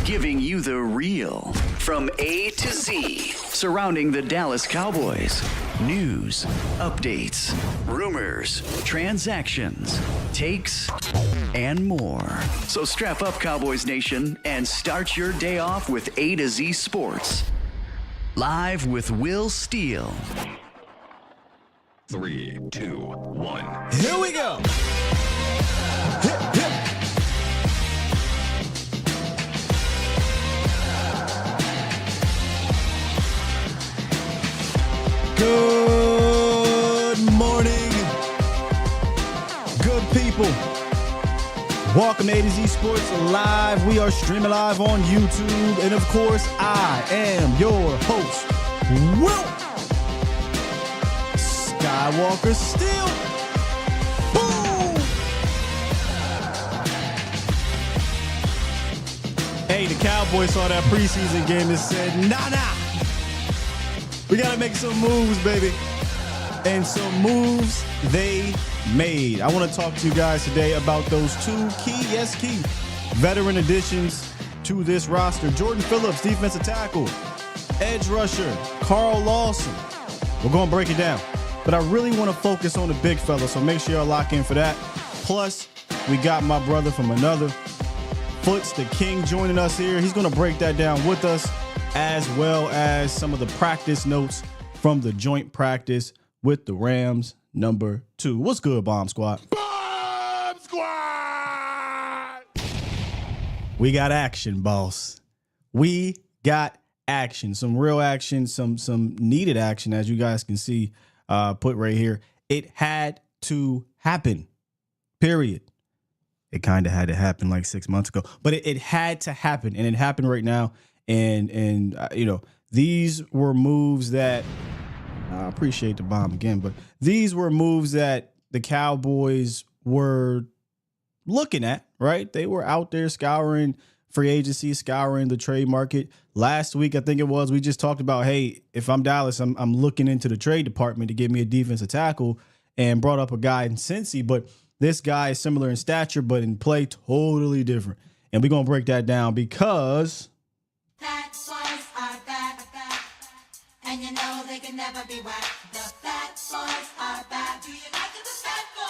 giving you the real from A to Z surrounding the Dallas Cowboys. News, updates, rumors, transactions, takes, and more. So strap up, Cowboys Nation, and start your day off with A to Z Sports. Live with Will Steele. 3, 2, 1. Here we go. Hip, hip. Good morning, good people. Welcome to A to Z Sports Live. We are streaming live on YouTube. And of course, I am your host, Will Skywalker Steele. Boom! Hey, the Cowboys saw that preseason game and said, nah. We got to make some moves, baby. And some moves they made. I want to talk to you guys today about those two key veteran additions to this roster. Jordan Phillips, defensive tackle. Edge rusher, Carl Lawson. We're going to break it down. But I really want to focus on the big fella, so make sure y'all lock in for that. Plus, we got my brother from another, Foots the King, joining us here. He's going to break that down with us, as well as some of the practice notes from the joint practice with the Rams number 2. What's good, Bomb Squad? Bomb Squad! We got action, boss. We got action. Some real action, some needed action, as you guys can see put right here. It had to happen, period. It kind of had to happen like 6 months ago, but it had to happen, and it happened right now. And you know, these were moves that I appreciate the bomb again, but these were moves that the Cowboys were looking at, right? They were out there scouring free agency, scouring the trade market. Last week, I think it was, we just talked about, hey, if I'm Dallas, I'm looking into the trade department to get me a defensive tackle, and brought up a guy in Cincy, but this guy is similar in stature, but in play totally different. And we're going to break that down because Fat boys are back, and you know they can never be whacked. The fat boys are back. Do you like the fat boys?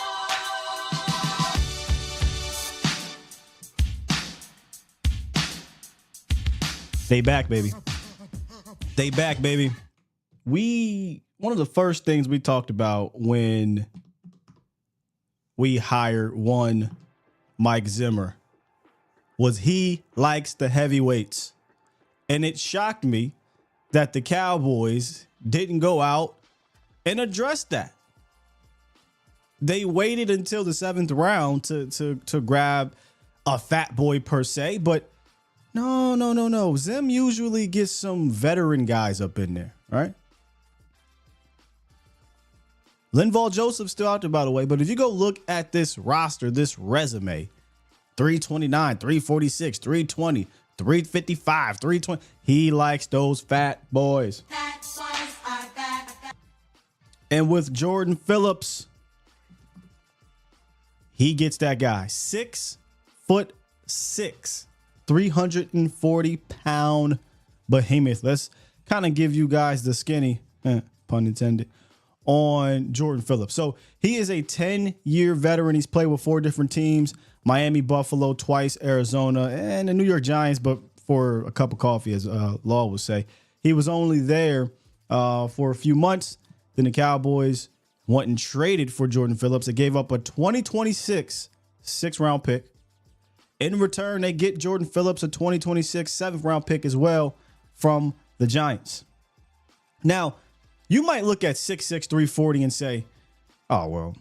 they back, baby. They back, baby. One of the first things we talked about when we hired one Mike Zimmer was he likes the heavyweights. And it shocked me that the Cowboys didn't go out and address that. They waited until the 7th round to grab a fat boy per se, but no. Zim usually gets some veteran guys up in there, right? Linval Joseph's still out there, by the way, but if you go look at this roster, this resume, 329, 346, 320, 355, 320. He likes those fat boys. Fat boys are back. And with Jordan Phillips, he gets that guy. 6'6", 340-pound behemoth. Let's kind of give you guys the skinny, pun intended, on Jordan Phillips. So he is a 10-year veteran. He's played with 4 different teams. Miami, Buffalo, twice, Arizona, and the New York Giants, but for a cup of coffee, as Law would say. He was only there for a few months. Then the Cowboys went and traded for Jordan Phillips. They gave up a 2026 6th-round pick. In return, they get Jordan Phillips, a 2026 7th-round pick as well from the Giants. Now, you might look at 6'6", 340 and say, oh, well,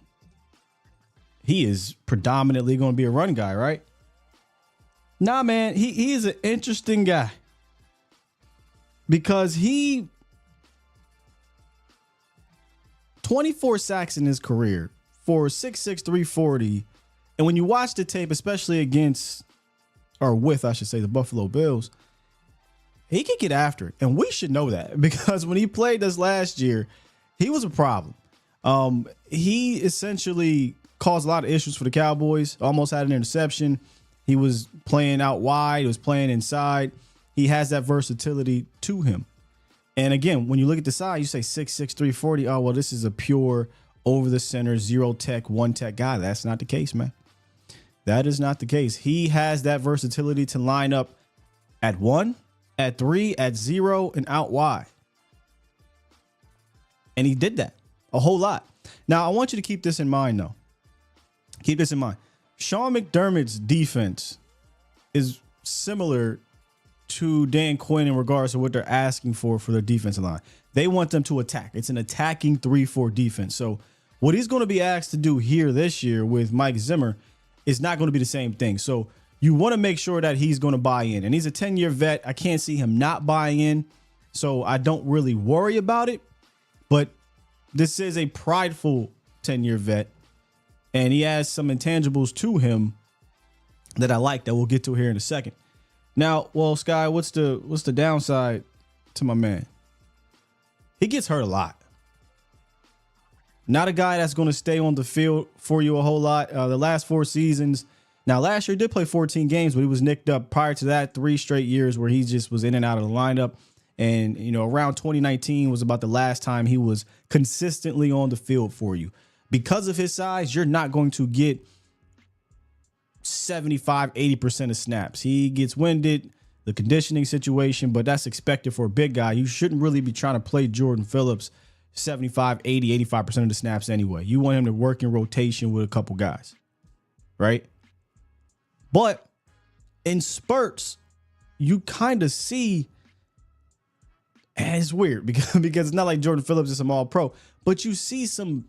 he is predominantly going to be a run guy, right? Nah, man, he is an interesting guy because he 24 sacks in his career for 6'6", 340. And when you watch the tape, especially against, or with, I should say, the Buffalo Bills, he could get after it. And we should know that because when he played us last year, he was a problem. He essentially caused a lot of issues for the Cowboys, almost had an interception. He was playing out wide. He was playing inside. He has that versatility to him. And again, when you look at the side, you say 6'6", 340. Oh, well, this is a pure over the center, zero tech, one tech guy. That's not the case, man. That is not the case. He has that versatility to line up at 1, at 3, at 0, and out wide. And he did that a whole lot. Now, I want you to keep this in mind, though. Keep this in mind. Sean McDermott's defense is similar to Dan Quinn in regards to what they're asking for their defensive line. They want them to attack. It's an attacking 3-4 defense. So what he's going to be asked to do here this year with Mike Zimmer is not going to be the same thing. So you want to make sure that he's going to buy in. And he's a 10-year vet. I can't see him not buying in. So I don't really worry about it. But this is a prideful 10-year vet. And he has some intangibles to him that I like that we'll get to here in a second. Now, well, Sky, what's the downside to my man? He gets hurt a lot. Not a guy that's going to stay on the field for you a whole lot. The last 4 seasons. Now, last year he did play 14 games, but he was nicked up. Prior to that, 3 straight years where he just was in and out of the lineup. And, you know, around 2019 was about the last time he was consistently on the field for you. Because of his size, you're not going to get 75-80% of snaps. He gets winded, the conditioning situation, but that's expected for a big guy. You shouldn't really be trying to play Jordan Phillips 75, 80, 85% of the snaps anyway. You want him to work in rotation with a couple guys, right? But in spurts, you kind of see, and it's weird because it's not like Jordan Phillips is some all-pro, but you see some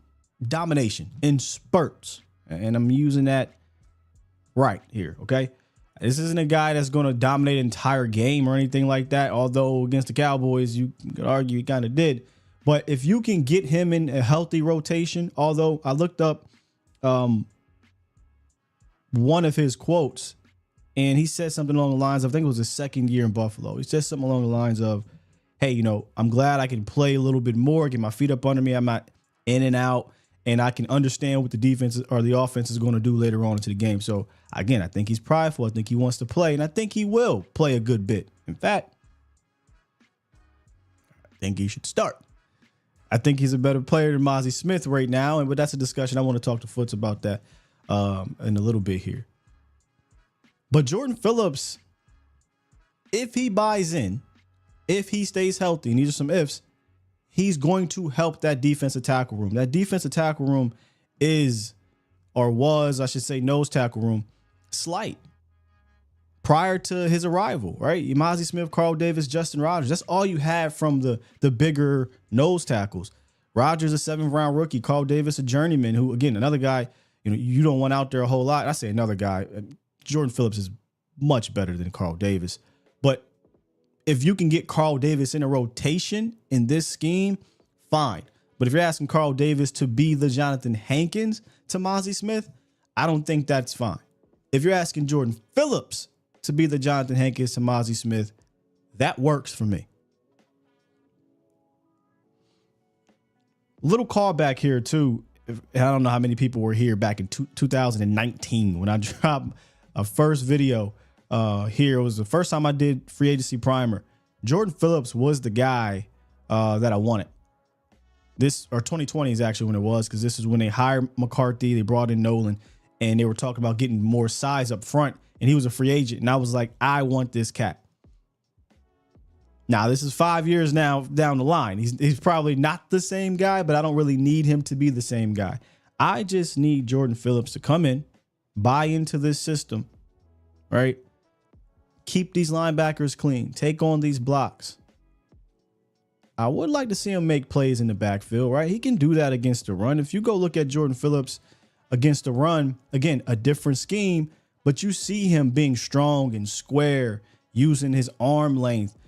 domination in spurts. And I'm using that right here, okay? This isn't a guy that's going to dominate an entire game or anything like that, although against the Cowboys, you could argue he kind of did. But if you can get him in a healthy rotation, although I looked up one of his quotes, and he said something along the lines of, I think it was his second year in Buffalo. He said something along the lines of, hey, you know, I'm glad I can play a little bit more, get my feet up under me. I'm not in and out, and I can understand what the defense or the offense is going to do later on into the game. So, again, I think he's prideful. I think he wants to play, and I think he will play a good bit. In fact, I think he should start. I think he's a better player than Mozzie Smith right now, but that's a discussion. I want to talk to Foots about that in a little bit here. But Jordan Phillips, if he buys in, if he stays healthy, and these are some ifs, he's going to help that defensive tackle room. That defensive tackle room is, or was, I should say, nose tackle room, slight prior to his arrival, right? Mozzie Smith, Carl Davis, Justin Rogers. That's all you have from the bigger nose tackles. Rogers, a 7th-round rookie. Carl Davis, a journeyman who, again, another guy, you know, you don't want out there a whole lot. I say another guy. Jordan Phillips is much better than Carl Davis. But if you can get Carl Davis in a rotation in this scheme, fine. But if you're asking Carl Davis to be the Jonathan Hankins to Mozzie Smith, I don't think that's fine. If you're asking Jordan Phillips to be the Jonathan Hankins to Mozzie Smith, that works for me. Little callback here, too. I don't know how many people were here back in 2019 when I dropped a first video here. It was the first time I did free agency primer. Jordan Phillips was the guy that I wanted. This, or 2020 is actually when it was, because this is when they hired McCarthy, they brought in Nolan, and they were talking about getting more size up front, and he was a free agent, and I was like, I want this cat. Now, this is 5 years now down the line. He's probably not the same guy, but I don't really need him to be the same guy. I just need Jordan Phillips to come in, buy into this system, right? Keep these linebackers clean. Take on these blocks. I would like to see him make plays in the backfield, right? He can do that against the run. If you go look at Jordan Phillips against the run, again, a different scheme, but you see him being strong and square, using his arm length,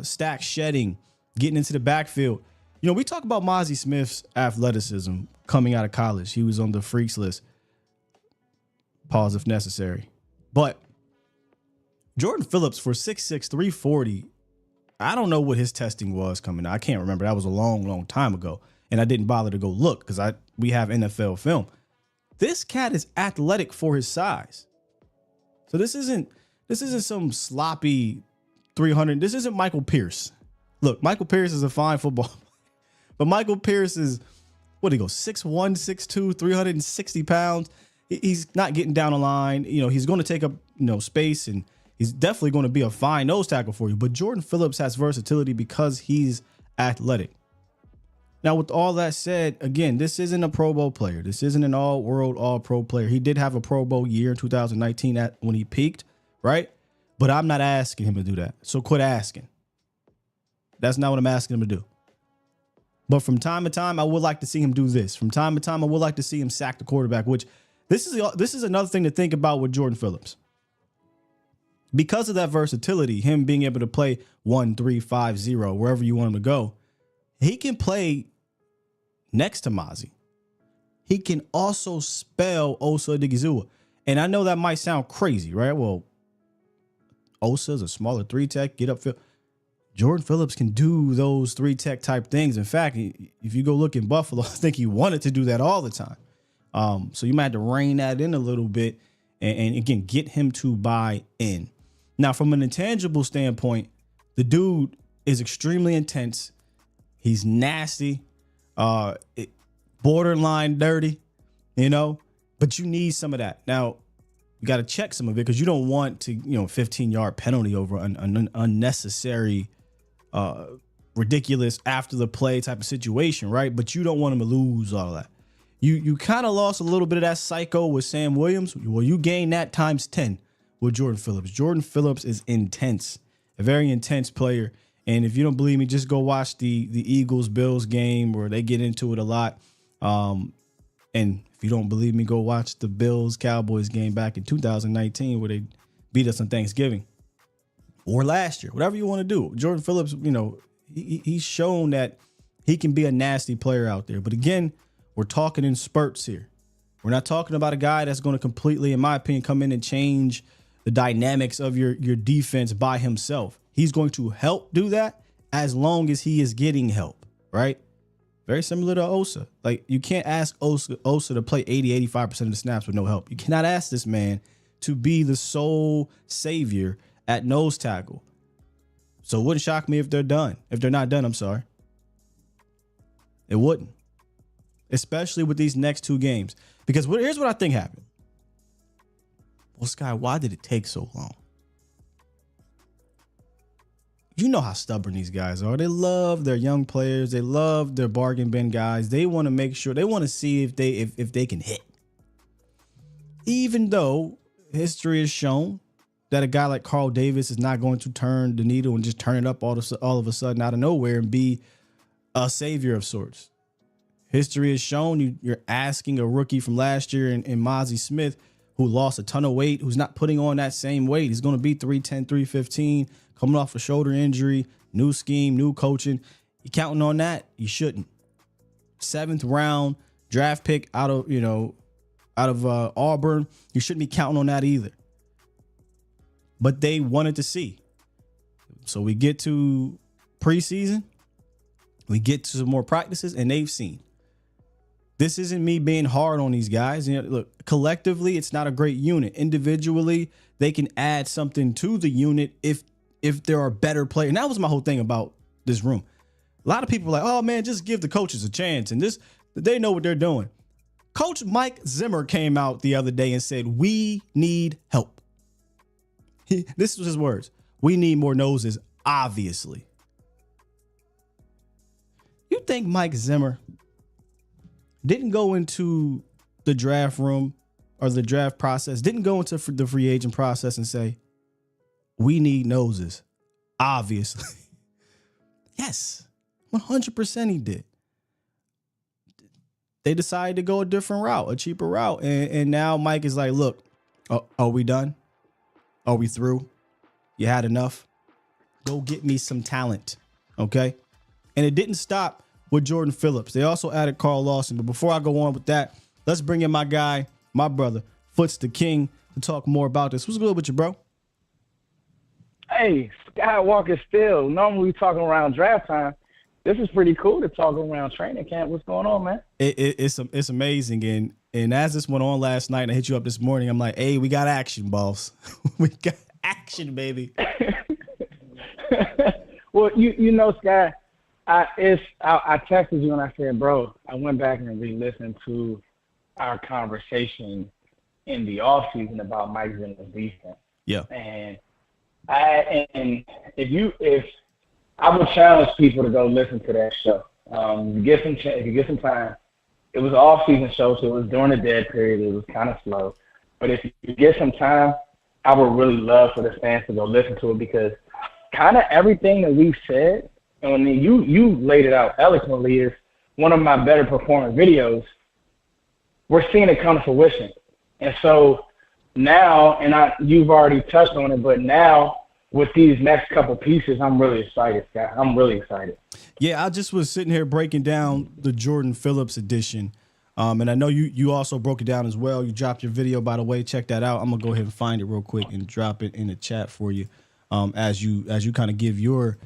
stack shedding, getting into the backfield. You know, we talk about Mozzie Smith's athleticism coming out of college. He was on the freaks list. Pause if necessary. But Jordan Phillips for 6'6", 340, I don't know what his testing was coming out. I can't remember. That was a long, long time ago. And I didn't bother to go look because we have NFL film. This cat is athletic for his size. So this isn't some sloppy 300. This isn't Michael Pierce. Look, Michael Pierce is a fine football player, but Michael Pierce is, what did he go, 6'1", 6'2", 360 pounds. He's not getting down the line. You know, he's going to take up, space, and he's definitely going to be a fine nose tackle for you. But Jordan Phillips has versatility because he's athletic. Now, with all that said, again, this isn't a Pro Bowl player. This isn't an all-world, all-pro player. He did have a Pro Bowl year in 2019 when he peaked, right? But I'm not asking him to do that. So quit asking. That's not what I'm asking him to do. But from time to time, I would like to see him do this. From time to time, I would like to see him sack the quarterback, which this is another thing to think about with Jordan Phillips. Because of that versatility, him being able to play 1-3-5-0, wherever you want him to go, he can play next to Mozzie. He can also spell Osa Odighizuwa. And I know that might sound crazy, right? Well, Osa's a smaller 3-tech, get upfield. Jordan Phillips can do those 3-tech type things. In fact, if you go look in Buffalo, I think he wanted to do that all the time. So you might have to rein that in a little bit and again, get him to buy in. Now, from an intangible standpoint, the dude is extremely intense. He's nasty, borderline dirty, but you need some of that. Now, you got to check some of it because you don't want to, 15-yard penalty over an unnecessary, ridiculous after the play type of situation, right? But you don't want him to lose all of that. You kind of lost a little bit of that psycho with Sam Williams. Well, you gain that times 10 with Jordan Phillips. Jordan Phillips is intense, a very intense player. And if you don't believe me, just go watch the Eagles-Bills game where they get into it a lot. And if you don't believe me, go watch the Bills-Cowboys game back in 2019 where they beat us on Thanksgiving. Or last year, whatever you want to do. Jordan Phillips, he's shown that he can be a nasty player out there. But again, we're talking in spurts here. We're not talking about a guy that's going to completely, in my opinion, come in and change the dynamics of your defense by himself. He's going to help do that as long as he is getting help, right? Very similar to Osa. Like, you can't ask Osa to play 85% of the snaps with no help. You cannot ask this man to be the sole savior at nose tackle. So it wouldn't shock me if they're done. If they're not done, I'm sorry. It wouldn't. Especially with these next two games. Because here's what I think happened. Well, Sky, why did it take so long? You know how stubborn these guys are. They love their young players. They love their bargain bin guys. They want to make sure, they want to see if they can hit. Even though history has shown that a guy like Carl Davis is not going to turn the needle and just turn it up all of a sudden out of nowhere and be a savior of sorts. History has shown you're asking a rookie from last year in Mozzie Smith, who lost a ton of weight, who's not putting on that same weight. He's going to be 310, 315, coming off a shoulder injury, new scheme, new coaching. You counting on that? You shouldn't. 7th round draft pick out of Auburn. You shouldn't be counting on that either. But they wanted to see. So we get to preseason. We get to some more practices, and they've seen. This isn't me being hard on these guys. Look, collectively, it's not a great unit. Individually, they can add something to the unit if there are better players. And that was my whole thing about this room. A lot of people are like, oh, man, just give the coaches a chance. And they know what they're doing. Coach Mike Zimmer came out the other day and said, we need help. This was his words. We need more noses, obviously. You think Mike Zimmer didn't go into the draft room or the draft process, didn't go into the free agent process and say, we need noses, obviously? Yes, 100% he did. They decided to go a different route, a cheaper route. And now Mike is like, look, are we done? Are we through? You had enough? Go get me some talent, okay? And it didn't stop with Jordan Phillips. They also added Carl Lawson. But before I go on with that, let's bring in my guy, my brother, Foots the King, to talk more about this. What's good with you, bro? Hey, Skywalker Still. Normally we talking around draft time. This is pretty cool to talk around training camp. What's going on, man? It's amazing. And And as this went on last night, and I hit you up this morning, I'm like, hey, we got action, boss. We got action, baby. Well, you know, Sky, I texted you and I said, bro, I went back and re-listened to our conversation in the offseason about Mike Zimmer's defense. Yeah. And if I would challenge people to go listen to that show. If you get some time, it was an off-season show, so it was during the dead period. It was kind of slow. But if you get some time, I would really love for the fans to go listen to it, because kind of everything that we've said, and you laid it out eloquently, is one of my better performing videos. We're seeing it come to fruition. And so now, and you've already touched on it, but now with these next couple pieces, I'm really excited, Scott. I'm really excited. Yeah, I just was sitting here breaking down the Jordan Phillips edition. And I know you also broke it down as well. You dropped your video, by the way. Check that out. I'm going to go ahead and find it real quick and drop it in the chat for you as you kind of give your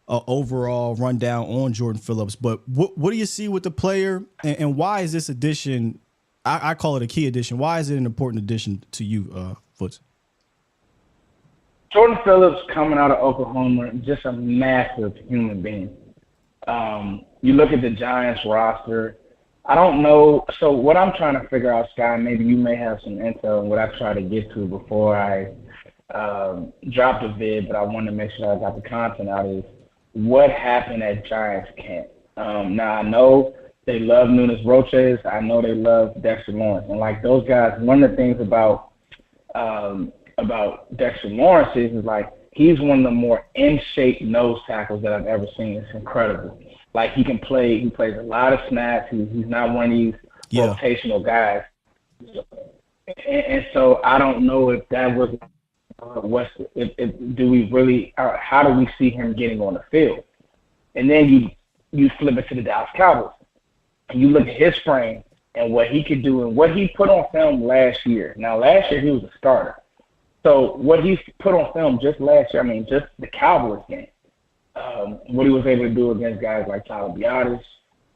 overall rundown on Jordan Phillips. But what do you see with the player, and why is this edition, I call it a key edition, why is it an important addition to you, Foots? Jordan Phillips, coming out of Oklahoma, just a massive human being. You look at the Giants roster, I don't know. So what I'm trying to figure out, Sky, maybe you may have some intel on what I try to get to before I drop the vid, but I want to make sure I got the content out, is what happened at Giants camp. Now, I know they love Nunes Roches. I know they love Dexter Lawrence. And like those guys, one of the things about Dexter Lawrence is like he's one of the more in-shape nose tackles that I've ever seen. It's incredible. Like he plays a lot of snaps. He's not one of these rotational guys. And so I don't know if that was do we really, or how do we see him getting on the field? And then you flip it to the Dallas Cowboys, and you look at his frame and what he could do and what he put on film last year. Now, last year he was a starter. So what he put on film just last year, I mean, just the Cowboys game, what he was able to do against guys like Tyler Biadasz.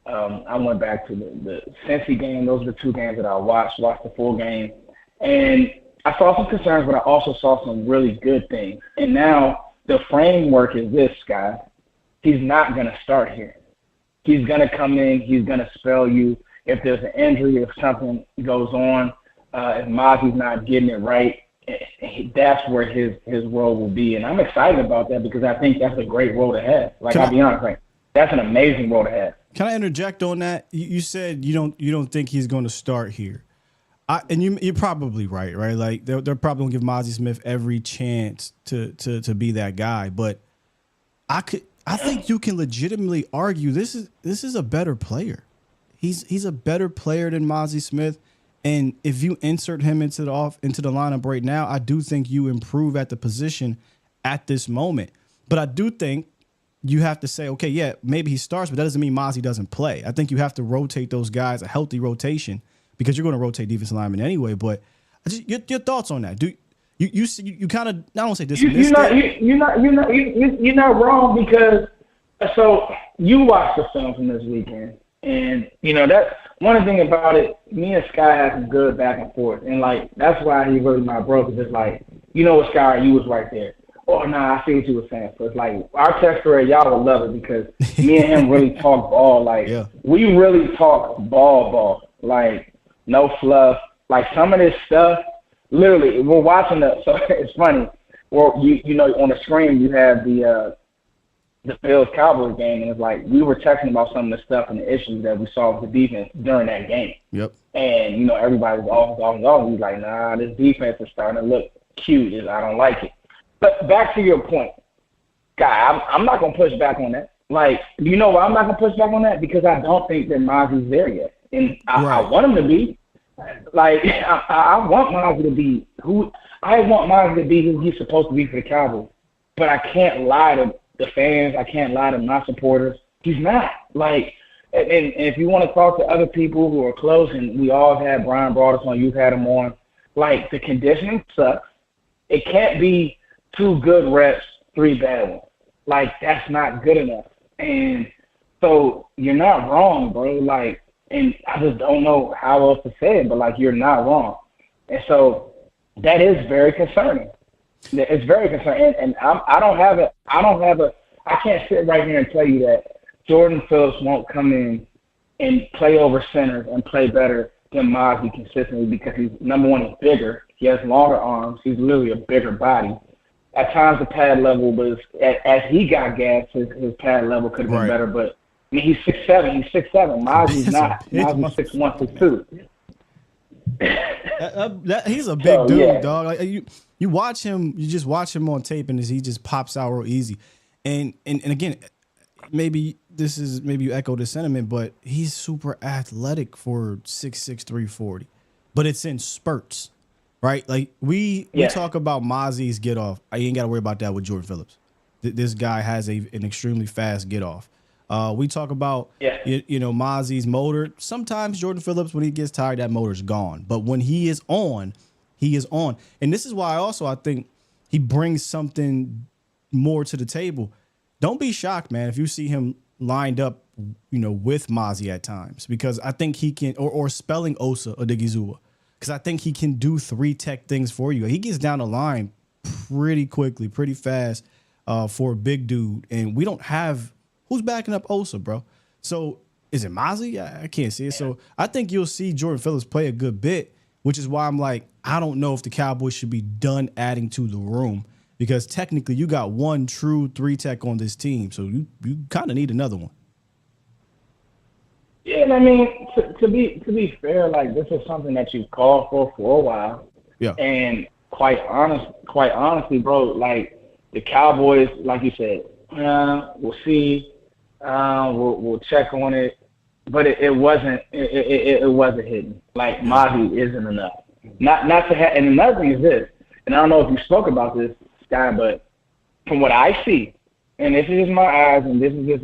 I went back to the Cincy game. Those are the two games that I watched the full game. And I saw some concerns, but I also saw some really good things. And now the framework is this, guy. He's not going to start here. He's going to come in. He's going to spell you. If there's an injury, if something goes on, if Mozzie's not getting it right, that's where his role will be. And I'm excited about that because I think that's a great role to have. I'll be honest, like, that's an amazing role to have. Can I interject on that? You said you don't think he's going to start here. And you're probably right? Like they're probably gonna give Mozzie Smith every chance to be that guy. But I think you can legitimately argue this is a better player. He's a better player than Mozzie Smith. And if you insert him into the lineup right now, I do think you improve at the position at this moment. But I do think you have to say, okay, yeah, maybe he starts, but that doesn't mean Mozzie doesn't play. I think you have to rotate those guys, a healthy rotation, because you're going to rotate defensive linemen anyway. But your thoughts on that? Do you kind of, I don't say dismiss it? You're not wrong, because so you watched the film from this weekend, and that one thing about it. Me and Sky had some good back and forth, and like that's why he really my bro. Because it's like what, Sky, you was right there. Oh no, I see what you were saying. So it's like our text thread, y'all will love it, because me and him really talk ball. Like we really talk ball. Like no fluff. Like some of this stuff, literally, we're watching so it's funny. Well, on the screen you have the Bills Cowboys game, and it's like we were texting about some of the stuff and the issues that we saw with the defense during that game. Yep. And everybody was off. He's like, nah, this defense is starting to look cute. I don't like it. But back to your point, guy, I'm not gonna push back on that. Like, why I'm not gonna push back on that? Because I don't think that Mozzie's there yet, and I want him to be. Like, I want Mozzie to be who he's supposed to be for the Cowboys. But I can't lie to the fans. I can't lie to my supporters. He's not. Like, and if you want to talk to other people who are close, and we all have had Brian brought us on, you've had him on. Like, the conditioning sucks. It can't be 2 good reps, 3 bad ones. Like, that's not good enough. And so you're not wrong, bro. Like, And I just don't know how else to say it, but like you're not wrong. And so that is very concerning. It's very concerning. And I can't sit right here and tell you that Jordan Phillips won't come in and play over centers and play better than Mozzie consistently because he's, number one, he's bigger. He has longer arms. He's literally a bigger body. At times, the pad level was, as he got gas, his pad level could have been better. But, I mean, he's 6'7". He's 6'7". Mozzie's not. Mozzie's 6'1", 6'2". He's a big dude, dog. Like, you watch him, you just watch him on tape, and he just pops out real easy. And again, maybe you echo the sentiment, but he's super athletic for 6'6", 340. But it's in spurts, right? Like we talk about Mozzie's get off. I ain't got to worry about that with Jordan Phillips. This guy has an extremely fast get off. We talk about Mozzie's motor. Sometimes Jordan Phillips, when he gets tired, that motor's gone. But when he is on, he is on. And this is why I think he brings something more to the table. Don't be shocked, man, if you see him lined up, with Mozzie at times, because I think he can, or spelling Osa Odigizua, because I think he can do 3 tech things for you. He gets down the line pretty quickly, pretty fast for a big dude. And we don't have who's backing up Osa, bro. So is it Mozzie? I can't see it. So I think you'll see Jordan Phillips play a good bit, which is why I'm like, I don't know if the Cowboys should be done adding to the room. Because technically, you got one true 3-tech on this team, so you kind of need another one. Yeah, and I mean, to be fair, like this is something that you've called for a while. Yeah. And quite honestly, bro, like the Cowboys, like you said, we'll see, we'll check on it, but it wasn't hitting. Like Mozzie isn't enough. Not to have. And another thing is this, and I don't know if you spoke about this, Sky, but from what I see, and this is just my eyes, and this is just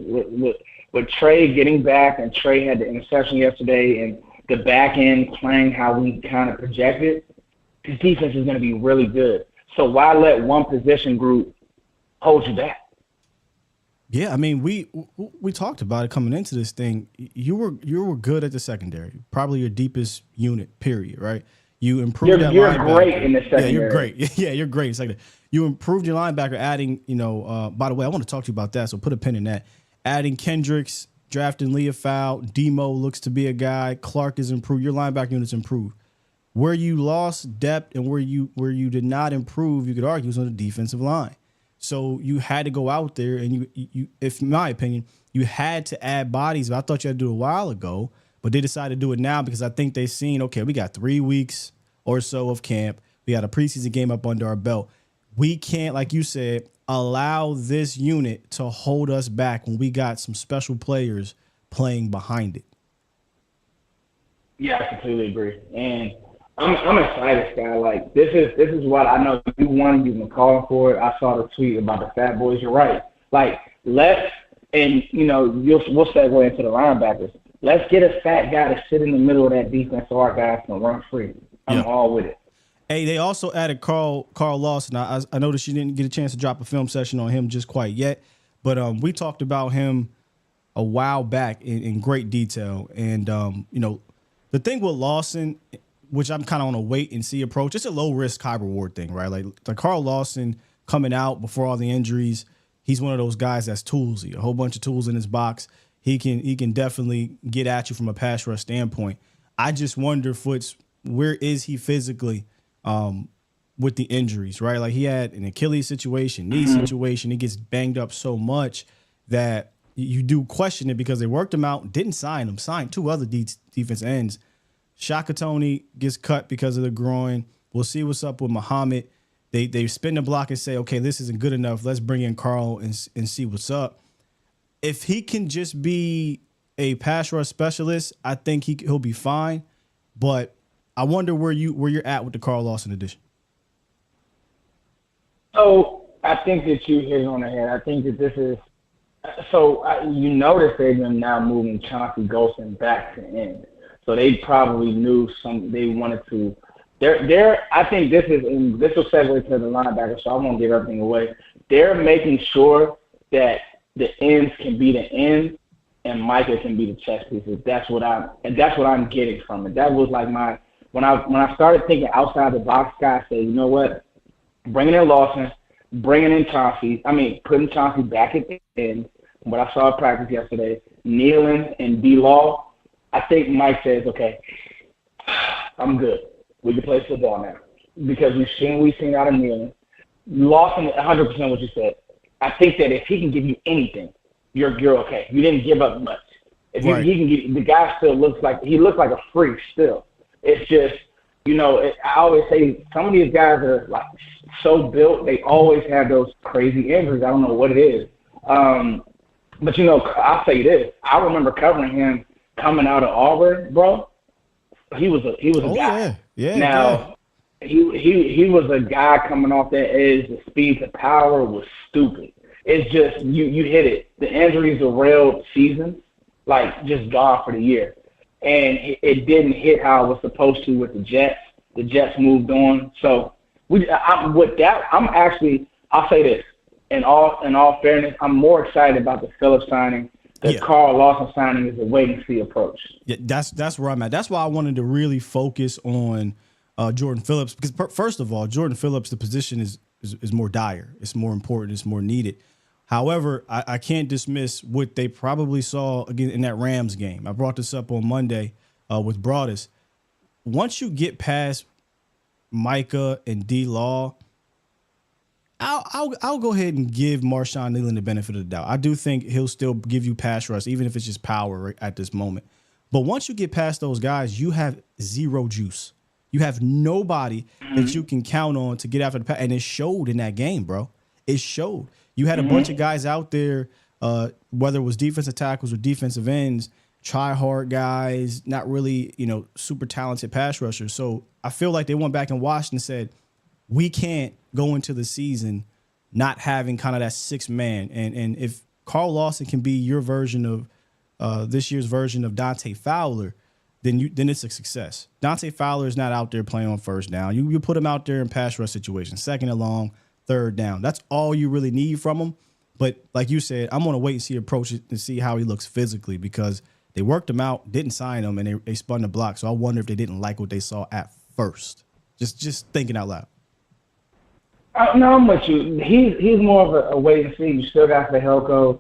with Trey getting back, and Trey had the interception yesterday, and the back end playing how we kind of projected, his defense is going to be really good. So why let one position group hold you back? Yeah, I mean, we talked about it coming into this thing. You were good at the secondary, probably your deepest unit, period, right? You improved that You're linebacker. great in the secondary. Yeah, you're great. Yeah, you're great in secondary. You improved your linebacker, adding, by the way, I want to talk to you about that, so put a pin in that. Adding Kendricks, drafting Leofau, Demo looks to be a guy. Clark is improved. Your linebacker unit's improved. Where you lost depth and where you did not improve, you could argue, was on the defensive line. So you had to go out there, and you, if in my opinion, you had to add bodies. I thought you had to do it a while ago, but they decided to do it now because I think they've seen, okay, we got 3 weeks or so of camp. We got a preseason game up under our belt. We can't, like you said, allow this unit to hold us back when we got some special players playing behind it. Yeah, I completely agree. And I'm excited, Sky. Like this is what I know you wanted. You've been calling for it. I saw the tweet about the Fat Boys. You're right. Like we'll segue into the linebackers. Let's get a fat guy to sit in the middle of that defense so our guys can run free. I'm all with it. Hey, they also added Carl Lawson. I noticed you didn't get a chance to drop a film session on him just quite yet, but we talked about him a while back in great detail. And the thing with Lawson, which I'm kind of on a wait and see approach, it's a low risk, high reward thing, right? Like Carl Lawson coming out before all the injuries, he's one of those guys that's toolsy, a whole bunch of tools in his box. He can definitely get at you from a pass rush standpoint. I just wonder, Foots, where is he physically with the injuries, right? Like he had an Achilles situation, knee situation. He gets banged up so much that you do question it because they worked him out, didn't sign him, signed 2 other defense ends. Shaka Toney gets cut because of the groin. We'll see what's up with Muhammad. They spin the block and say, okay, this isn't good enough. Let's bring in Carl and see what's up. If he can just be a pass rush specialist, I think he'll be fine. But I wonder where you're at with the Carl Lawson edition. So I think that you hit it on the head. I think that this is you notice they've been now moving Chauncey Golston back to end. So they probably knew they wanted to. I think this will segue to the linebacker, so I won't give everything away. They're making sure that the ends can be the ends and Micah can be the chess pieces. That's what I'm getting from it. That was like when I started thinking outside the box, guys say, you know what, bringing in Lawson, bringing in Chauncey. I mean, putting Chauncey back at the end. What I saw at practice yesterday, Nealon and D-Law. I think Mike says, okay, I'm good. We can play football now because we've seen out of Nealon. Lawson, 100% what you said. I think that if he can give you anything, you're okay. You didn't give up much. If Right. he can get, the guy still looks like a freak still. It's just, I always say some of these guys are like so built. They always have those crazy injuries. I don't know what it is. But I'll say this. I remember covering him coming out of Auburn, bro. He was a guy. Yeah. Now, he was a guy coming off that edge. The speed to power was stupid. It's just you hit it. The injuries derailed seasons, like just gone for the year, and it didn't hit how it was supposed to with the Jets. The Jets moved on. So I'll say this. In all fairness, I'm more excited about the Phillips signing. The Carl Lawson signing is a wait-and-see approach. Yeah, that's where I'm at. That's why I wanted to really focus on Jordan Phillips because, first of all, Jordan Phillips, the position is more dire. It's more important. It's more needed. However, I can't dismiss what they probably saw again in that Rams game. I brought this up on Monday with Broadus. Once you get past Micah and D-Law, I'll go ahead and give Marshawn Nealon the benefit of the doubt. I do think he'll still give you pass rush, even if it's just power at this moment. But once you get past those guys, you have zero juice. You have nobody that you can count on to get after the pass. And it showed in that game, bro. It showed. You had a bunch of guys out there, whether it was defensive tackles or defensive ends, try hard guys, not really, super talented pass rushers. So I feel like they went back and watched and said, we can't go into the season not having kind of that sixth man. And if Carl Lawson can be your version of this year's version of Dante Fowler, then it's a success. Dante Fowler is not out there playing on first down. You put him out there in pass rush situations, second and long, third down. That's all you really need from him. But like you said, I'm going to wait and see approach it and see how he looks physically because they worked him out, didn't sign him, and they spun the block. So I wonder if they didn't like what they saw at first. Just thinking out loud. No, I'm with you. He's more of a wait and see. You still got Fajelko.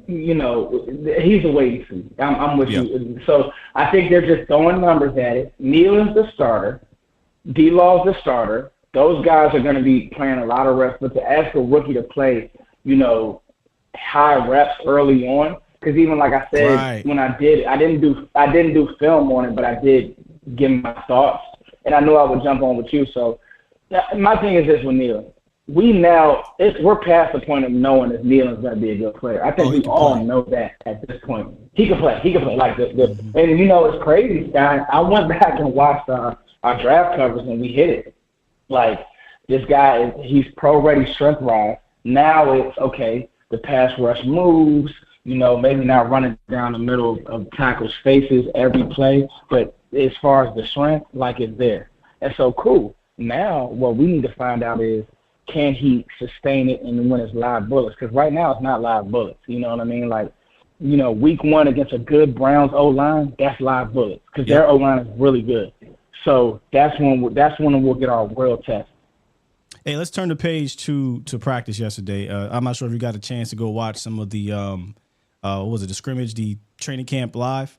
He's a wait and see. I'm with you. So I think they're just throwing numbers at it. Nealon's the starter. D-Law's the starter. Those guys are going to be playing a lot of reps. But to ask a rookie to play, high reps early on, because even like I said, when I didn't do film on it, but I did give my thoughts, and I knew I would jump on with you. So. My thing is this with Nealon. We're past the point of knowing if Nealon's going to be a good player. I think we all know that at this point. He can play. Like and it's crazy, guys. I went back and watched our draft covers and we hit it. Like this guy, he's pro-ready strength-wise. Now it's okay. The pass rush moves. Maybe not running down the middle of tackles' faces every play, but as far as the strength, like it's there. And so cool. Now, what we need to find out is, can he sustain it and when it's live bullets? Because right now it's not live bullets. You know what I mean? Like, week one against a good Browns O-line, that's live bullets because their O-line is really good. So that's when we'll get our real test. Hey, let's turn the page to practice yesterday. I'm not sure if you got a chance to go watch some of the the scrimmage, the training camp live.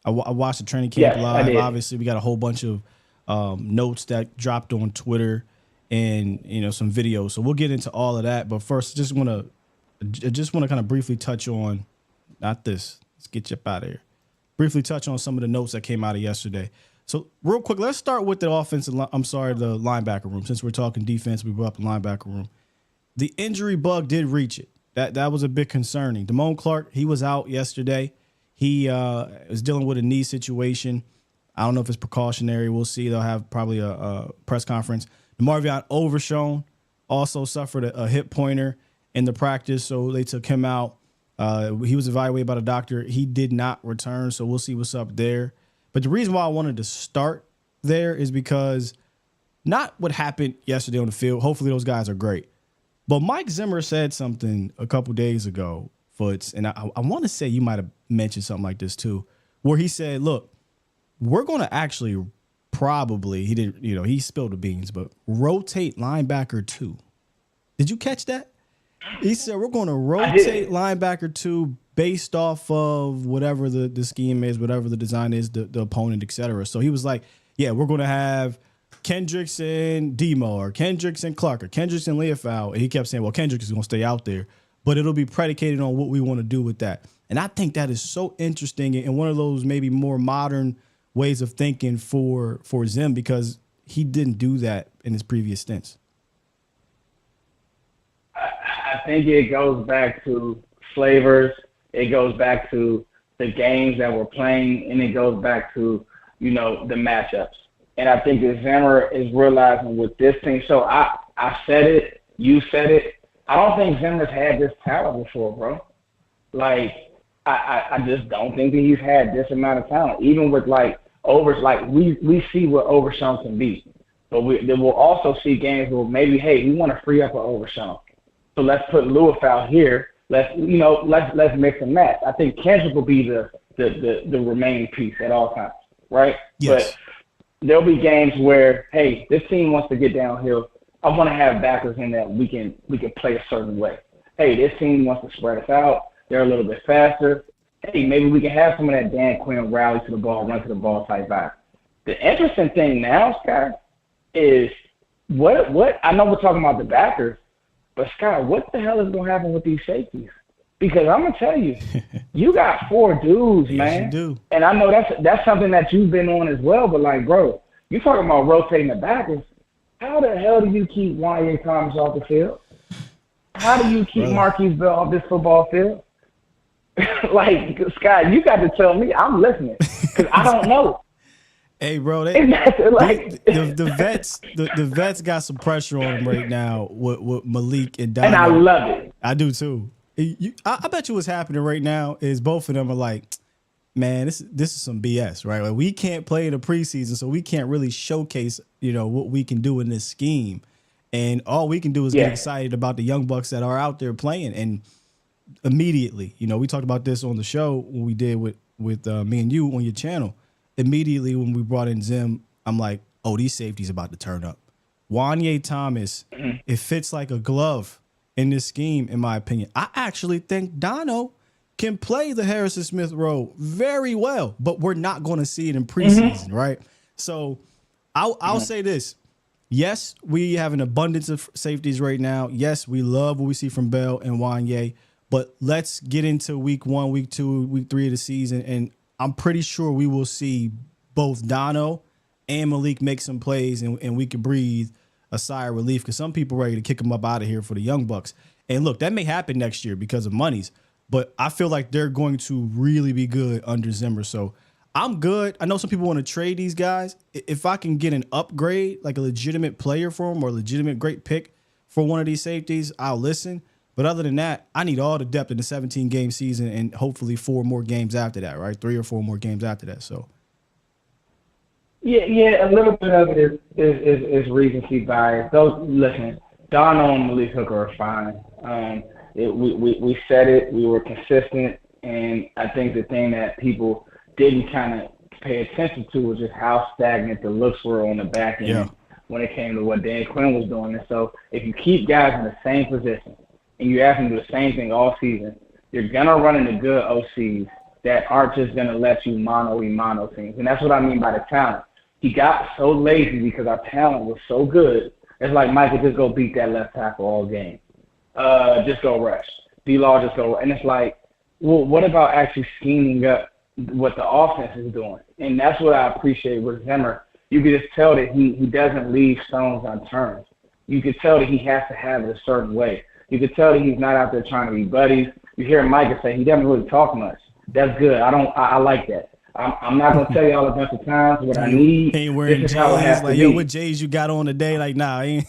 I watched the training camp live. I did. Obviously, we got a whole bunch of notes that dropped on Twitter and some videos. So we'll get into all of that. But first, just want to kind of briefly touch on not this. Let's get you up out of here. Briefly touch on some of the notes that came out of yesterday. So real quick, let's start with the the linebacker room. Since we're talking defense, we brought up the linebacker room. The injury bug did reach it. That was a bit concerning. Damone Clark, he was out yesterday. He was dealing with a knee situation. I don't know if it's precautionary. We'll see. They'll have probably a press conference. DeMarvion Overshown also suffered a hip pointer in the practice, so they took him out. He was evaluated by the doctor. He did not return, so we'll see what's up there. But the reason why I wanted to start there is because not what happened yesterday on the field. Hopefully those guys are great. But Mike Zimmer said something a couple days ago Foots, and I want to say you might have mentioned something like this too, where he said, look, we're going to actually probably, he didn't, he spilled the beans, but rotate linebacker 2. Did you catch that? He said, we're going to rotate linebacker 2 based off of whatever the scheme is, whatever the design is, the opponent, etc. So he was like, yeah, we're going to have Kendricks and Demo, or Kendricks and Clark, or Kendricks and Leofau. And he kept saying, well, Kendricks is going to stay out there, but it'll be predicated on what we want to do with that. And I think that is so interesting and one of those maybe more modern ways of thinking for Zim, because he didn't do that in his previous stints. I think it goes back to flavors. It goes back to the games that we're playing, and it goes back to, the matchups. And I think that Zimmer is realizing with this team. So I said it, you said it. I don't think Zimmer's had this talent before, bro. Like, I just don't think that he's had this amount of talent. Even with, we see what Overshown can be. But we'll also see games where maybe, hey, we want to free up an Overshown. So let's put Leofau here. Let's mix and match. I think Kendrick will be the remaining piece at all times, right? Yes. But there'll be games where, hey, this team wants to get downhill. I want to have backers in that we can play a certain way. Hey, this team wants to spread us out. They're a little bit faster. Hey, maybe we can have some of that Dan Quinn rally to the ball, run to the ball type vibe. The interesting thing now, Scott, is what I know we're talking about the backers, but Scott, what the hell is going to happen with these safeties? Because I'm going to tell you, you got 4 dudes, man. Yes, you do. And I know that's something that you've been on as well, but bro, you talking about rotating the backers. How the hell do you keep Y.A. Thomas off the field? How do you keep Marquise Bell off this football field? Scott, you got to tell me. I'm listening because I don't know. Hey, bro, the vets got some pressure on them right now with Malik and Don. And I love it. I do too. I bet you what's happening right now is both of them are like, man, this is some BS, right? Like, we can't play in the preseason, so we can't really showcase, what we can do in this scheme. And all we can do is get excited about the young bucks that are out there playing. And immediately, we talked about this on the show when we did with me and you on your channel. Immediately when we brought in Zim, I'm like, oh, these safeties about to turn up. Wanye Thomas, it fits like a glove in this scheme, in my opinion. I actually think Dono can play the Harrison Smith role very well, but we're not going to see it in preseason, right? So I'll say this. Yes, we have an abundance of safeties right now. Yes, we love what we see from Bell and Wanye, but let's get into week 1, week 2, week 3 of the season, and I'm pretty sure we will see both Dono and Malik make some plays, and we can breathe a sigh of relief because some people are ready to kick them up out of here for the young bucks. And look, that may happen next year because of monies, but I feel like they're going to really be good under Zimmer. So I'm good. I know some people want to trade these guys. If I can get an upgrade, like a legitimate player for them or a legitimate great pick for one of these safeties, I'll listen. But other than that, I need all the depth in the 17-game season and hopefully 4 more games after that, right? 3 or 4 more games after that. So, yeah, a little bit of it is recency bias. Listen, Dono and Malik Hooker are fine. We said it. We were consistent, and I think the thing that people didn't kind of pay attention to was just how stagnant the looks were on the back end when it came to what Dan Quinn was doing. And so, if you keep guys in the same position, and you ask them to do the same thing all season, you're going to run into good OCs that aren't just going to let you mono teams. And that's what I mean by the talent. He got so lazy because our talent was so good. It's like, Michael, just go beat that left tackle all game. Just go rush. D-Law, just go. And it's like, well, what about actually scheming up what the offense is doing? And that's what I appreciate with Zimmer. You can just tell that he doesn't leave stones unturned. You can tell that he has to have it a certain way. You can tell that he's not out there trying to be buddies. You hear Micah say he doesn't really talk much. That's good. I like that. I'm not gonna tell y'all a bunch of times what I need. Ain't wearing J's like, yo, what J's you got on today? Like, nah, ain't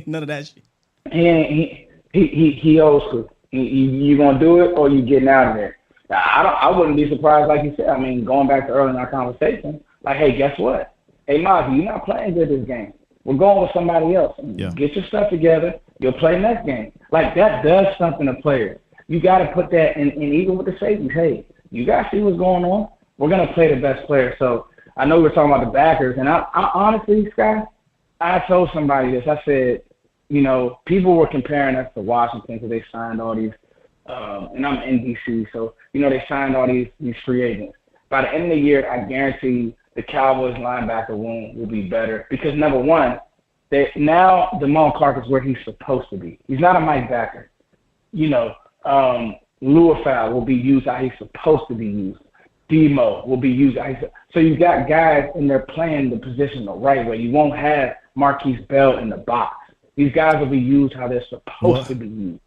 none of that shit. He old school. You gonna do it or you getting out of there? I wouldn't be surprised, like you said. I mean, going back to earlier in our conversation, like, hey, guess what? Hey, Mike, you're not playing good this game. We're going with somebody else. Yeah. Get your stuff together. You'll play next game. Like, that does something to players. you got to put that in even with the safeties. Hey, you got to see what's going on. We're going to play the best player. So I know we're talking about the backers. And I honestly, Scott, I told somebody this. I said, you know, people were comparing us to Washington because they signed all these, and I'm in D.C., so, you know, they signed all these free agents. By the end of the year, I guarantee the Cowboys linebacker room will be better because, number one, now Damone Clark is where he's supposed to be. He's not a Mike Backer. You know, Luafau will be used how he's supposed to be used. Demo will be used how he's – so you've got guys and they're playing the position the right way. You won't have Marquise Bell in the box. These guys will be used how they're supposed to be used.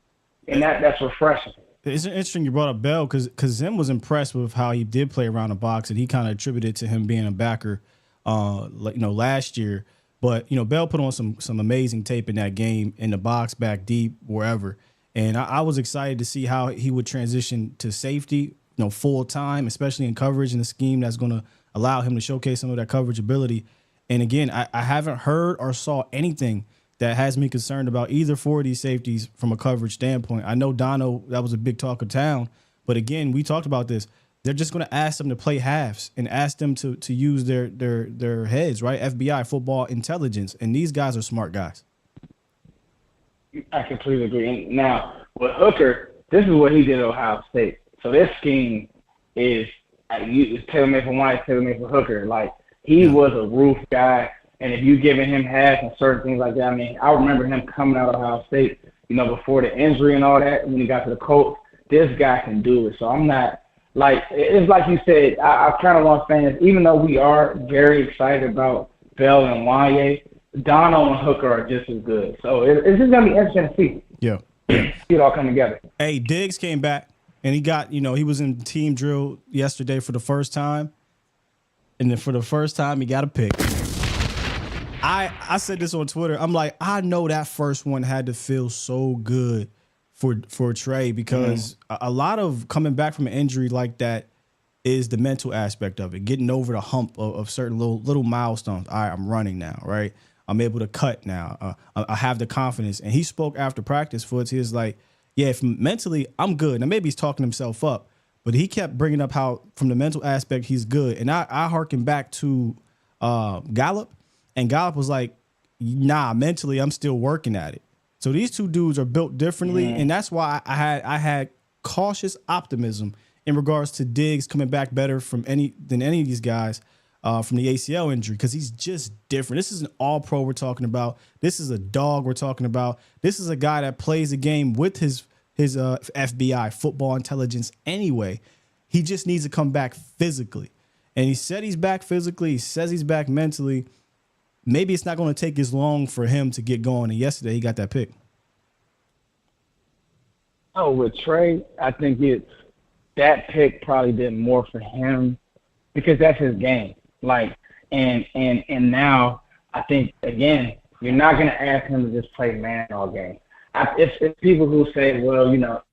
And that's refreshing. It's interesting you brought up Bell because Zim was impressed with how he did play around the box, and he kind of attributed to him being a backer, last year. But Bell put on some amazing tape in that game in the box, back deep, wherever. And I was excited to see how he would transition to safety, full time, especially in coverage in a scheme that's going to allow him to showcase some of that coverage ability. And again, I haven't heard or saw anything that has me concerned about either four of these safeties from a coverage standpoint. I know Dono, that was a big talk of town, but again, we talked about this. They're just going to ask them to play halves and ask them to use their heads, right? FBI, football intelligence, and these guys are smart guys. I completely agree. And now, with Hooker, this is what he did at Ohio State. So this scheme is tailor-made for one, it's tailor-made for Hooker. Like, he was a roof guy. And if you're giving him half and certain things like that, I mean, I remember him coming out of Ohio State, before the injury and all that, when he got to the Colts, this guy can do it. So I'm not, it's like you said, I kind of want fans, even though we are very excited about Bell and Wanye, Dono and Hooker are just as good. So it's just going to be interesting to see. Yeah. See it all come together. Hey, Diggs came back, and he got, he was in team drill yesterday for the first time. And then for the first time, he got a pick. I said this on Twitter. I'm like, I know that first one had to feel so good for Trey because a lot of coming back from an injury like that is the mental aspect of it, getting over the hump of certain little milestones. All right, I'm running now, right? I'm able to cut now. I have the confidence. And he spoke after practice, Foots. He was like, yeah, if mentally I'm good. Now, maybe he's talking himself up, but he kept bringing up how from the mental aspect he's good. And I harken back to Gallup. And Gallup was like, nah, mentally, I'm still working at it. So these two dudes are built differently. And that's why I had cautious optimism in regards to Diggs coming back better than any of these guys from the ACL injury, because he's just different. This is an all-pro we're talking about. This is a dog we're talking about. This is a guy that plays the game with his FBI, football intelligence anyway. He just needs to come back physically. And he said he's back physically. He says he's back mentally. Maybe it's not going to take as long for him to get going. And yesterday he got that pick. Oh, with Trey, I think that pick probably did more for him because that's his game. And now I think, again, you're not going to ask him to just play man all game. It's people who say, well,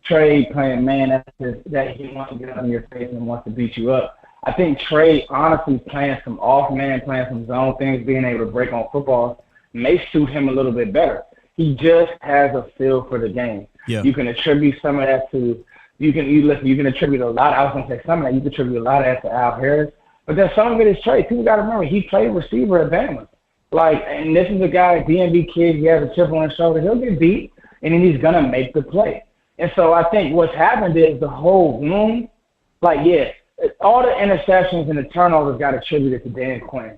Trey playing man, that he wants to get up in your face and wants to beat you up. I think Trey, honestly, playing some off-man, playing some zone things, being able to break on football may suit him a little bit better. He just has a feel for the game. Yeah. You can attribute some of that to you can attribute a lot. I was going to say some of that. You can attribute a lot of that to Al Harris. But then some of it is Trey. People got to remember, he played receiver at Bama. And this is a guy, a DMV kid, he has a chip on his shoulder. He'll get beat, and then he's going to make the play. And so I think what's happened is the whole room, all the interceptions and the turnovers got attributed to Dan Quinn.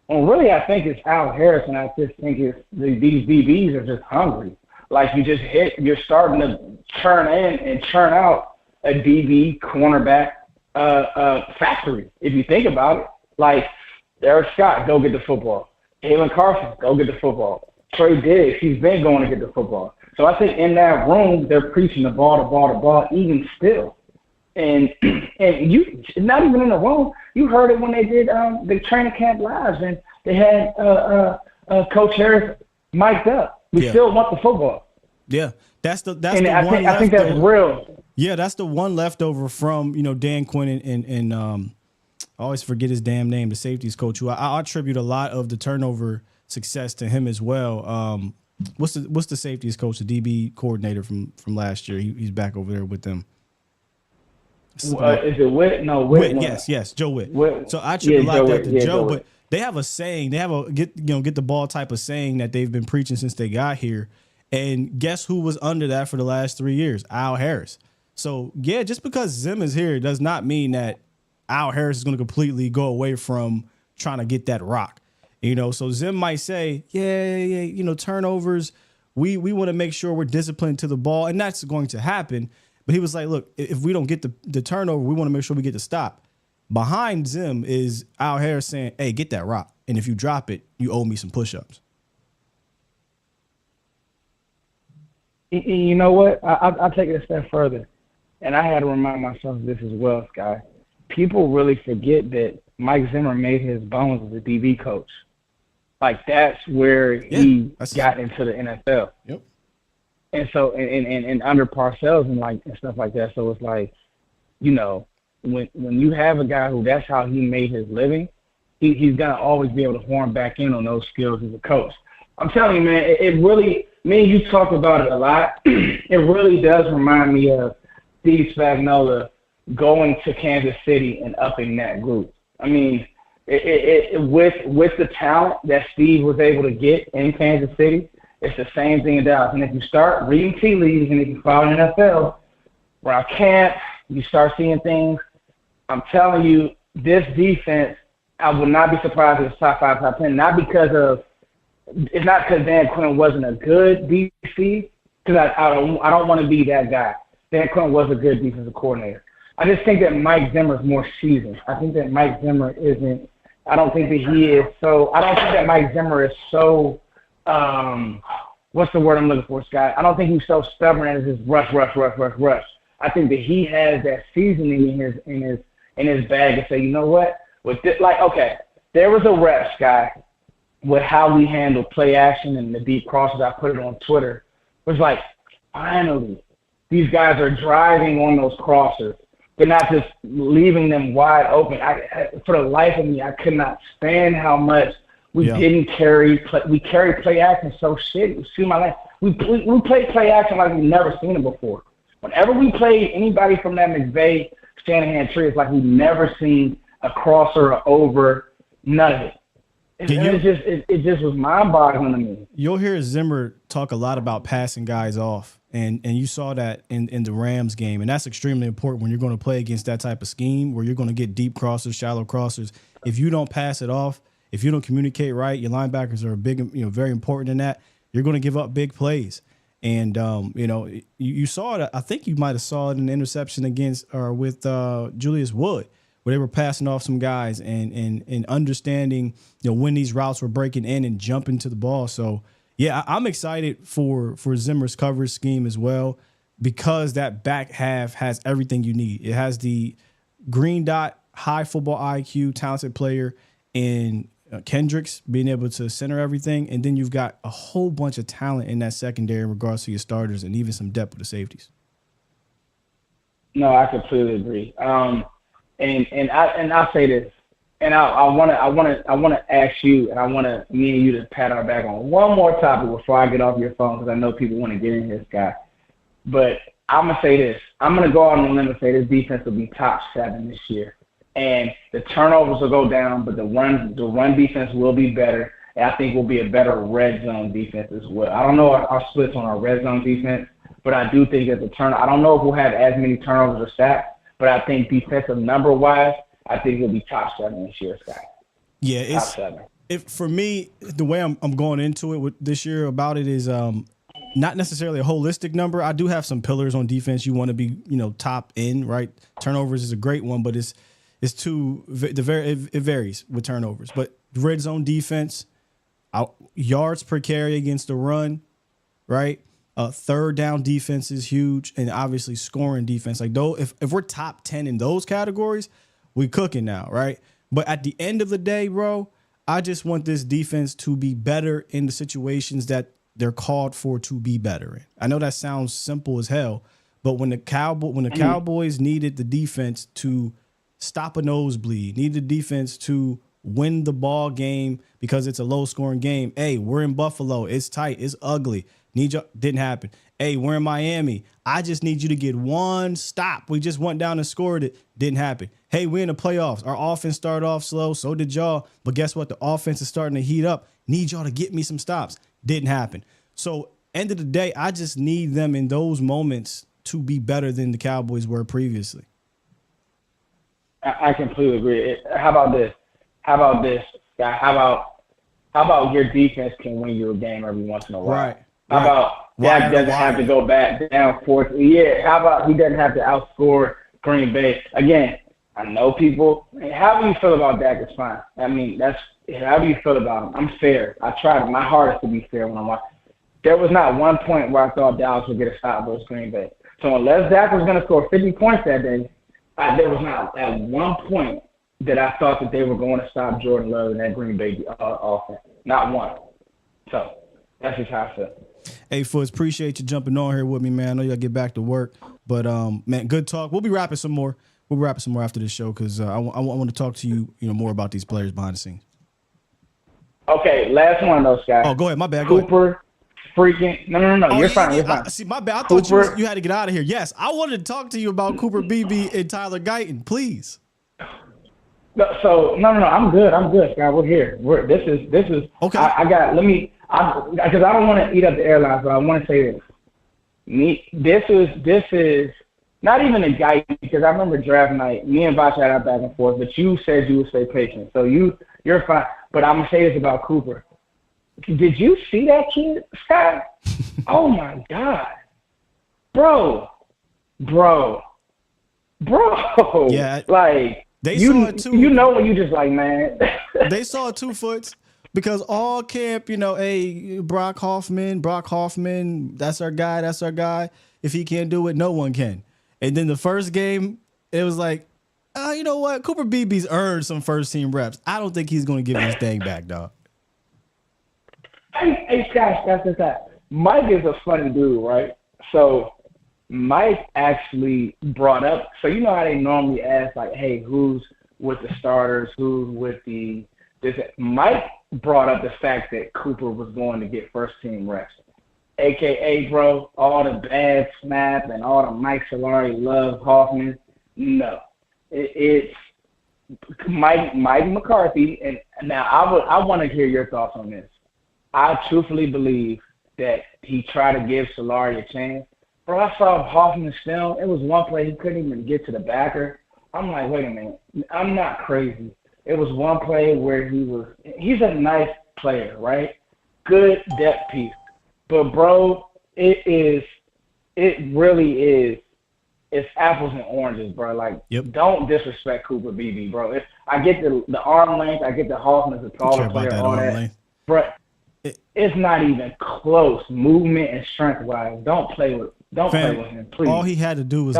And really, I think it's Al Harris, and I just think these DBs are just hungry. You're starting to churn in and churn out a DB cornerback factory. If you think about it, Eric Scott, go get the football. Jalen Carson, go get the football. Trey Diggs, he's been going to get the football. So I think in that room, they're preaching the ball, even still. And you, not even in the room, you heard it when they did the training camp lives, and they had Coach Harris mic'd up. We still want the football. Yeah, that's the I think that's real. Yeah, that's the one leftover from Dan Quinn and I always forget his damn name, the safeties coach, who I attribute a lot of the turnover success to him as well. what's the safeties coach, the DB coordinator from last year? He's back over there with them. Is it Witt? No, Witt. Yes, Joe Witt. Witt. So I attribute a lot of that to Joe, Witt. but they have a saying. They have a get the ball type of saying that they've been preaching since they got here. And guess who was under that for the last 3 years? Al Harris. So yeah, just because Zim is here does not mean that Al Harris is going to completely go away from trying to get that rock. So Zim might say, yeah, turnovers. We want to make sure we're disciplined to the ball, and that's going to happen. But he was like, look, if we don't get the turnover, we want to make sure we get the stop. Behind Zim is Al Harris saying, hey, get that rock. And if you drop it, you owe me some push-ups. You know what? I'll take it a step further. And I had to remind myself of this as well, Sky. People really forget that Mike Zimmer made his bones as a DB coach. Like, that's where he got into the NFL. Yep. And so, and under Parcells and stuff like that. So it's like, when you have a guy who that's how he made his living, he's gonna always be able to horn back in on those skills as a coach. I'm telling you, man, it really. Me and you talked about it a lot. It really does remind me of Steve Spagnuolo going to Kansas City and upping that group. I mean, with the talent that Steve was able to get in Kansas City. It's the same thing in Dallas. And if you start reading tea leaves and if you follow the NFL, around camp, you start seeing things. I'm telling you, this defense, I would not be surprised if it's top 5, top 10. It's not because Dan Quinn wasn't a good DC, because I don't want to be that guy. Dan Quinn was a good defensive coordinator. I just think that Mike Zimmer is more seasoned. I think that Mike Zimmer isn't. I don't think that Mike Zimmer is so. What's the word I'm looking for, Scott? I don't think he's so stubborn as his rush. I think that he has that seasoning in his bag to say, you know what? With this, there was a rep, Scott, with how we handle play action and the deep crosses. I put it on Twitter. It was like, finally, these guys are driving on those crossers. They're not just leaving them wide open. For the life of me, I could not stand how much we didn't carry play action so shitty. Excuse my life. We played play action like we've never seen it before. Whenever we played anybody from that McVay, Shanahan tree, it's like we've never seen a crosser or over, none of it. It just was mind-boggling to me. You'll hear Zimmer talk a lot about passing guys off, and you saw that in the Rams game, and that's extremely important when you're going to play against that type of scheme where you're going to get deep crossers, shallow crossers. If you don't pass it off, if you don't communicate right, your linebackers are very important in that. You're going to give up big plays, and you saw it. I think you might have saw it in the interception with Julius Wood, where they were passing off some guys and understanding, when these routes were breaking in and jumping to the ball. So, yeah, I'm excited for Zimmer's coverage scheme as well, because that back half has everything you need. It has the green dot, high football IQ, talented player in Kendricks being able to center everything. And then you've got a whole bunch of talent in that secondary in regards to your starters and even some depth with the safeties. No, I completely agree. And I'll say this, and I want to ask you, and me and you to pat our back on one more topic before I get off your phone, because I know people want to get in here, Scott. But I'm gonna say this. I'm gonna go out on a limb and say this defense will be top 7 this year, and the turnovers will go down, but the run defense will be better, and I think we'll be a better red zone defense as well. I don't know our splits on our red zone defense, but I do think that I don't know if we'll have as many turnovers or sacks. But I think defensive number-wise, I think we'll be top 7 this year, Scott. Yeah, it's top 7. For me, the way I'm going into it with this year about it is not necessarily a holistic number. I do have some pillars on defense. You want to be, top end, right? Turnovers is a great one, but it varies with turnovers. But red zone defense, yards per carry against the run, right? Third down defense is huge, and obviously scoring defense. Like, though, if we're top 10 in those categories, we cooking now, right? But at the end of the day, bro, I just want this defense to be better in the situations that they're called for to be better in. I know that sounds simple as hell, but when the Cowboys needed the defense to stop a nosebleed, needed the defense to win the ball game because it's a low scoring game. Hey, we're in Buffalo. It's tight. It's ugly. Didn't happen. Hey, we're in Miami. I just need you to get one stop. We just went down and scored it. Didn't happen. Hey, we're in the playoffs. Our offense started off slow. So did y'all. But guess what? The offense is starting to heat up. Need y'all to get me some stops. Didn't happen. So end of the day, I just need them in those moments to be better than the Cowboys were previously. I completely agree. How about this? Guy? How about your defense can win you a game every once in a while? Right. How about Dak doesn't have to go back down fourth? Yeah. How about he doesn't have to outscore Green Bay? Again, I know people. How do you feel about Dak? It's fine. I mean, how do you feel about him? I'm fair. I tried my hardest to be fair when I'm watching. There was not one point where I thought Dallas would get a stop versus Green Bay. So unless Dak was going to score 50 points that day, there was not at one point that I thought that they were going to stop Jordan Love and that Green Bay offense. Not one. So that's just how I feel. Hey, Foots, appreciate you jumping on here with me, man. I know you got to get back to work. But, man, good talk. We'll be rapping some more. We'll be rapping some more after this show because I want to talk to you, more about these players behind the scenes. Okay, last one of those guys. Oh, go ahead. My bad. Cooper, freaking – no. Oh, You're fine. You're fine. See, my bad. I thought you had to get out of here. Yes, I wanted to talk to you about Cooper Beebe and Tyler Guyton, please. So no, I'm good, Scott. We're here. This is okay. Because I don't want to eat up the airlines, but I want to say this. This is not even a guy because I remember draft night. Me and Vash had our back and forth, but you said you would stay patient, so you're fine. But I'm gonna say this about Cooper. Did you see that kid, Scott? Oh my God, bro. Yeah, like. They saw it too. You know when you just like, man. They saw it 2 Foots because all camp, hey, Brock Hoffman, that's our guy. If he can't do it, no one can. And then the first game, it was like, you know what? Cooper Beebe's earned some first team reps. I don't think he's going to give his thing back, dog. Hey, Scott. Mike is a funny dude, right? So Mike actually brought up, so you know how they normally ask, like, hey, who's with the starters, who's with this. Mike brought up the fact that Cooper was going to get first-team reps, a.k.a., bro, all the bad snap and all the Mike Solari love Hoffman. No. It's Mike McCarthy, and now I want to hear your thoughts on this. I truthfully believe that he tried to give Solari a chance. Bro, I saw Hoffman's film. It was one play he couldn't even get to the backer. I'm like, wait a minute. I'm not crazy. It was one play where he's a nice player, right? Good depth piece. But, bro, it really is. It's apples and oranges, bro. Like, Don't disrespect Cooper Beebe, bro. I get the arm length. I get the Hoffman's a taller player, all that. But it's not even close, movement and strength-wise. Don't play with him, please. All he had to do was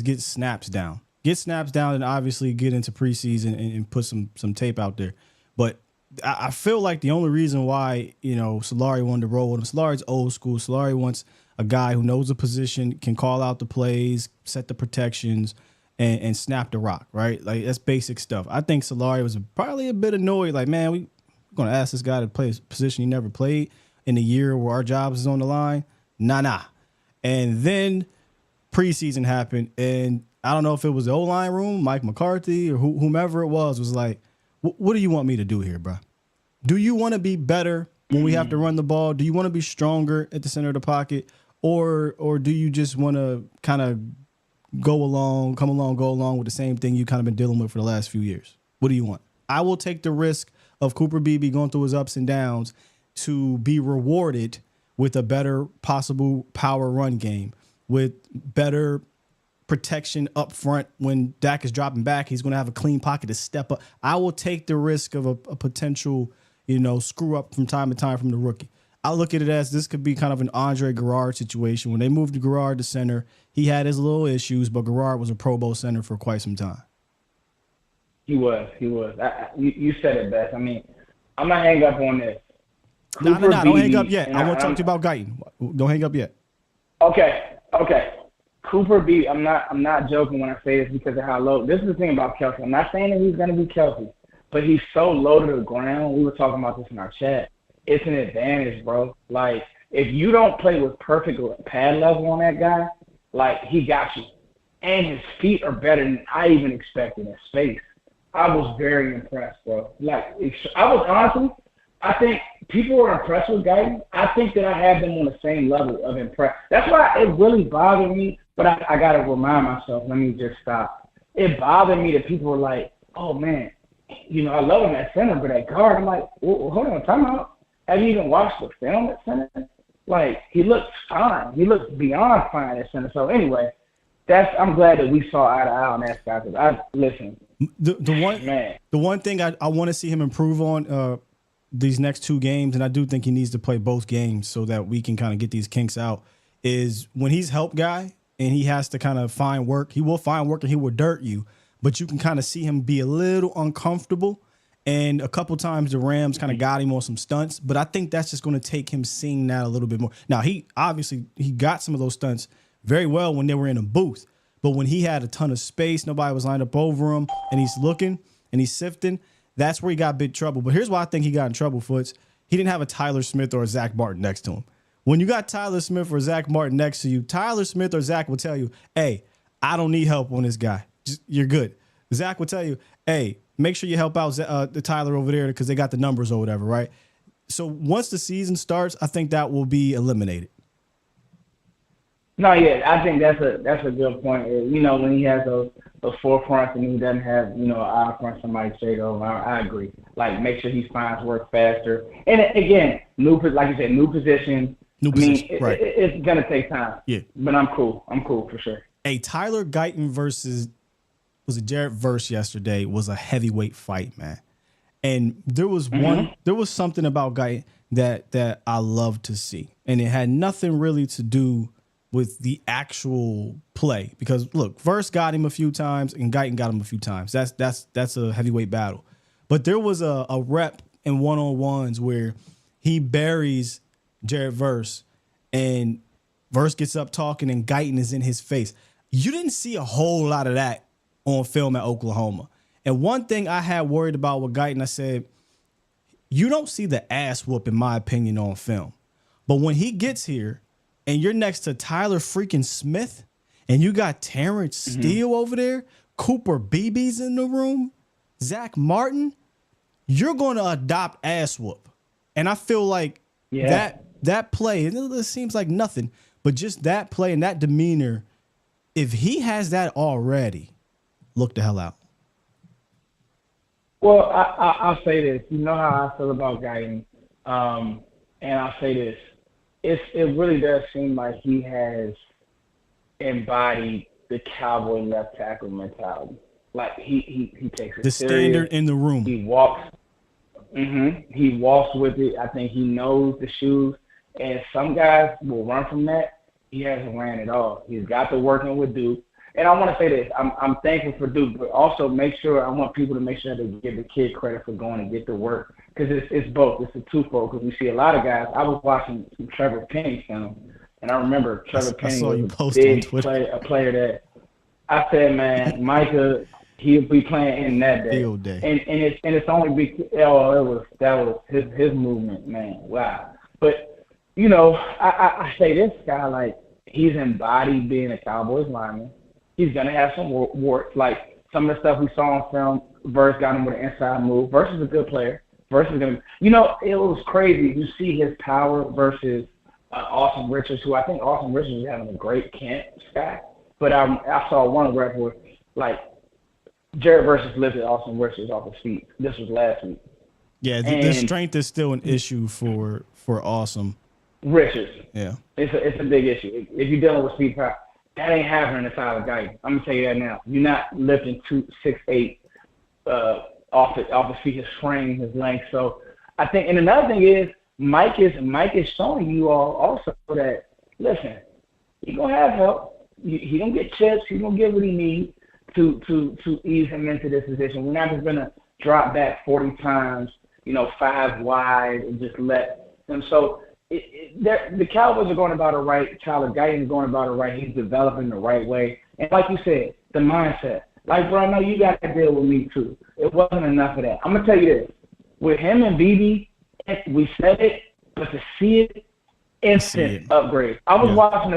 get snaps down. Get snaps down and obviously get into preseason and put some tape out there. But I feel like the only reason why, Solari wanted to roll with him, Solari's old school. Solari wants a guy who knows the position, can call out the plays, set the protections, and snap the rock, right? Like, that's basic stuff. I think Solari was probably a bit annoyed, like, man, we're going to ask this guy to play a position he never played in a year where our jobs is on the line. Nah. And then preseason happened, and I don't know if it was the O-line room, Mike McCarthy, or whomever it was like, what do you want me to do here, bro? Do you want to be better when we have to run the ball? Do you want to be stronger at the center of the pocket? Or do you just want to kind of go along with the same thing you kind of been dealing with for the last few years? What do you want? I will take the risk of Cooper Beebe going through his ups and downs to be rewarded with a better possible power run game, with better protection up front. When Dak is dropping back, he's going to have a clean pocket to step up. I will take the risk of a potential, screw up from time to time from the rookie. I look at it as this could be kind of an Andre Garrard situation. When they moved to Garrard to center, he had his little issues, but Garrard was a Pro Bowl center for quite some time. He was. You said it best. I mean, I'm going to hang up on this. No, don't hang up yet. I want to talk to you about Guyton. Don't hang up yet. Okay. Cooper Beebe, I'm not joking when I say this because of how low. This is the thing about Kelsey. I'm not saying that he's going to be Kelsey, but he's so low to the ground. We were talking about this in our chat. It's an advantage, bro. Like, if you don't play with perfect pad level on that guy, like, he got you. And his feet are better than I even expected in space. I was very impressed, bro. Like, I think people are impressed with Guyton. I think that I have them on the same level of impressed. That's why it really bothered me, but I got to remind myself, let me just stop. It bothered me that people were like, oh, man, I love him at center, but at guard, I'm like, well, hold on, time out. Have you even watched the film at center? Like, he looks fine. He looks beyond fine at center. So, anyway, I'm glad that we saw eye to eye on that guy. Because the one thing I want to see him improve on these next 2 games, and I do think he needs to play both games so that we can kind of get these kinks out, is when he's help guy and he has to kind of find work, he will find work and he will dirt you, but you can kind of see him be a little uncomfortable. And a couple times the Rams kind of got him on some stunts, but I think that's just going to take him seeing that a little bit more. Now, he got some of those stunts very well when they were in a booth, but when he had a ton of space, nobody was lined up over him, and he's looking and he's sifting, that's where he got big trouble. But here's why I think he got in trouble, Foots. He didn't have a Tyler Smith or a Zach Martin next to him. When you got Tyler Smith or Zach Martin next to you, Tyler Smith or Zach will tell you, hey, I don't need help on this guy. You're good. Zach will tell you, hey, make sure you help out the Tyler over there because they got the numbers or whatever, right? So once the season starts, I think that will be eliminated. No, yeah, I think that's a good point. When he has those forefronts and he doesn't have, an eye front somebody straight over, I agree. Like, make sure he finds work faster. And again, like you said, new position. Right. It's going to take time. Yeah. But I'm cool. I'm cool for sure. Hey, Tyler Guyton versus Jared Verse yesterday was a heavyweight fight, man. And there was something about Guyton that I love to see. And it had nothing really to do with the actual play. Because look, Verse got him a few times and Guyton got him a few times. That's a heavyweight battle. But there was a rep in one-on-ones where he buries Jared Verse and Verse gets up talking and Guyton is in his face. You didn't see a whole lot of that on film at Oklahoma. And one thing I had worried about with Guyton, I said, you don't see the ass whoop, in my opinion, on film. But when he gets here and you're next to Tyler freaking Smith and you got Terence Steele over there, Cooper Beebe's in the room, Zach Martin, you're going to adopt ass whoop. And I feel like that play, and it seems like nothing, but just that play and that demeanor, if he has that already, look the hell out. Well, I'll say this. You know how I feel about Guyton, and I'll say this. It really does seem like he has embodied the Cowboy left tackle mentality. Like, he takes it the serious. Standard in the room. He walks. He walks with it. I think he knows the shoes. And some guys will run from that. He hasn't ran at all. He's got to working with Duke. And I want to say this. I'm thankful for Duke, but also I want people to make sure they give the kid credit for going and get to work. Because it's both. It's a twofold. Because we see a lot of guys. I was watching some Trevor Penny film, and I remember Trevor Penny was a player that I said, man, Micah, he'll be playing in that day. Field day. And it's only because that was his movement, man. Wow. But I say this guy, like, he's embodied being a Cowboys lineman. He's gonna have some warts, like some of the stuff we saw on film. Verse got him with an inside move. Verse is a good player. Verse is gonna, it was crazy. You see his power versus Austin Richards, who I think Austin Richards is having a great camp stack. But I saw one rep where, like, Jared Verse lifted Austin Richards off his feet. This was last week. Yeah, the strength is still an issue for Awesome. Richards. Yeah. It's a big issue. If you're dealing with speed power, that ain't happening to Tyler Guyton. I'm gonna tell you that now. You're not lifting 6'8" off his feet, his frame, his length. So I think, and another thing is Mike is showing you all also that, listen, he gonna have help. He gonna get chips. He gonna get what he needs to ease him into this position. We're not just gonna drop back 40 times, 5 wide and just let them. So the Cowboys are going about it right. Tyler Guyton is going about it right. He's developing the right way. And like you said, the mindset. Like, bro, I know you got to deal with me too. It wasn't enough of that. I'm gonna tell you this: with him and BB, we said it, but to see it, instant upgrade. I was watching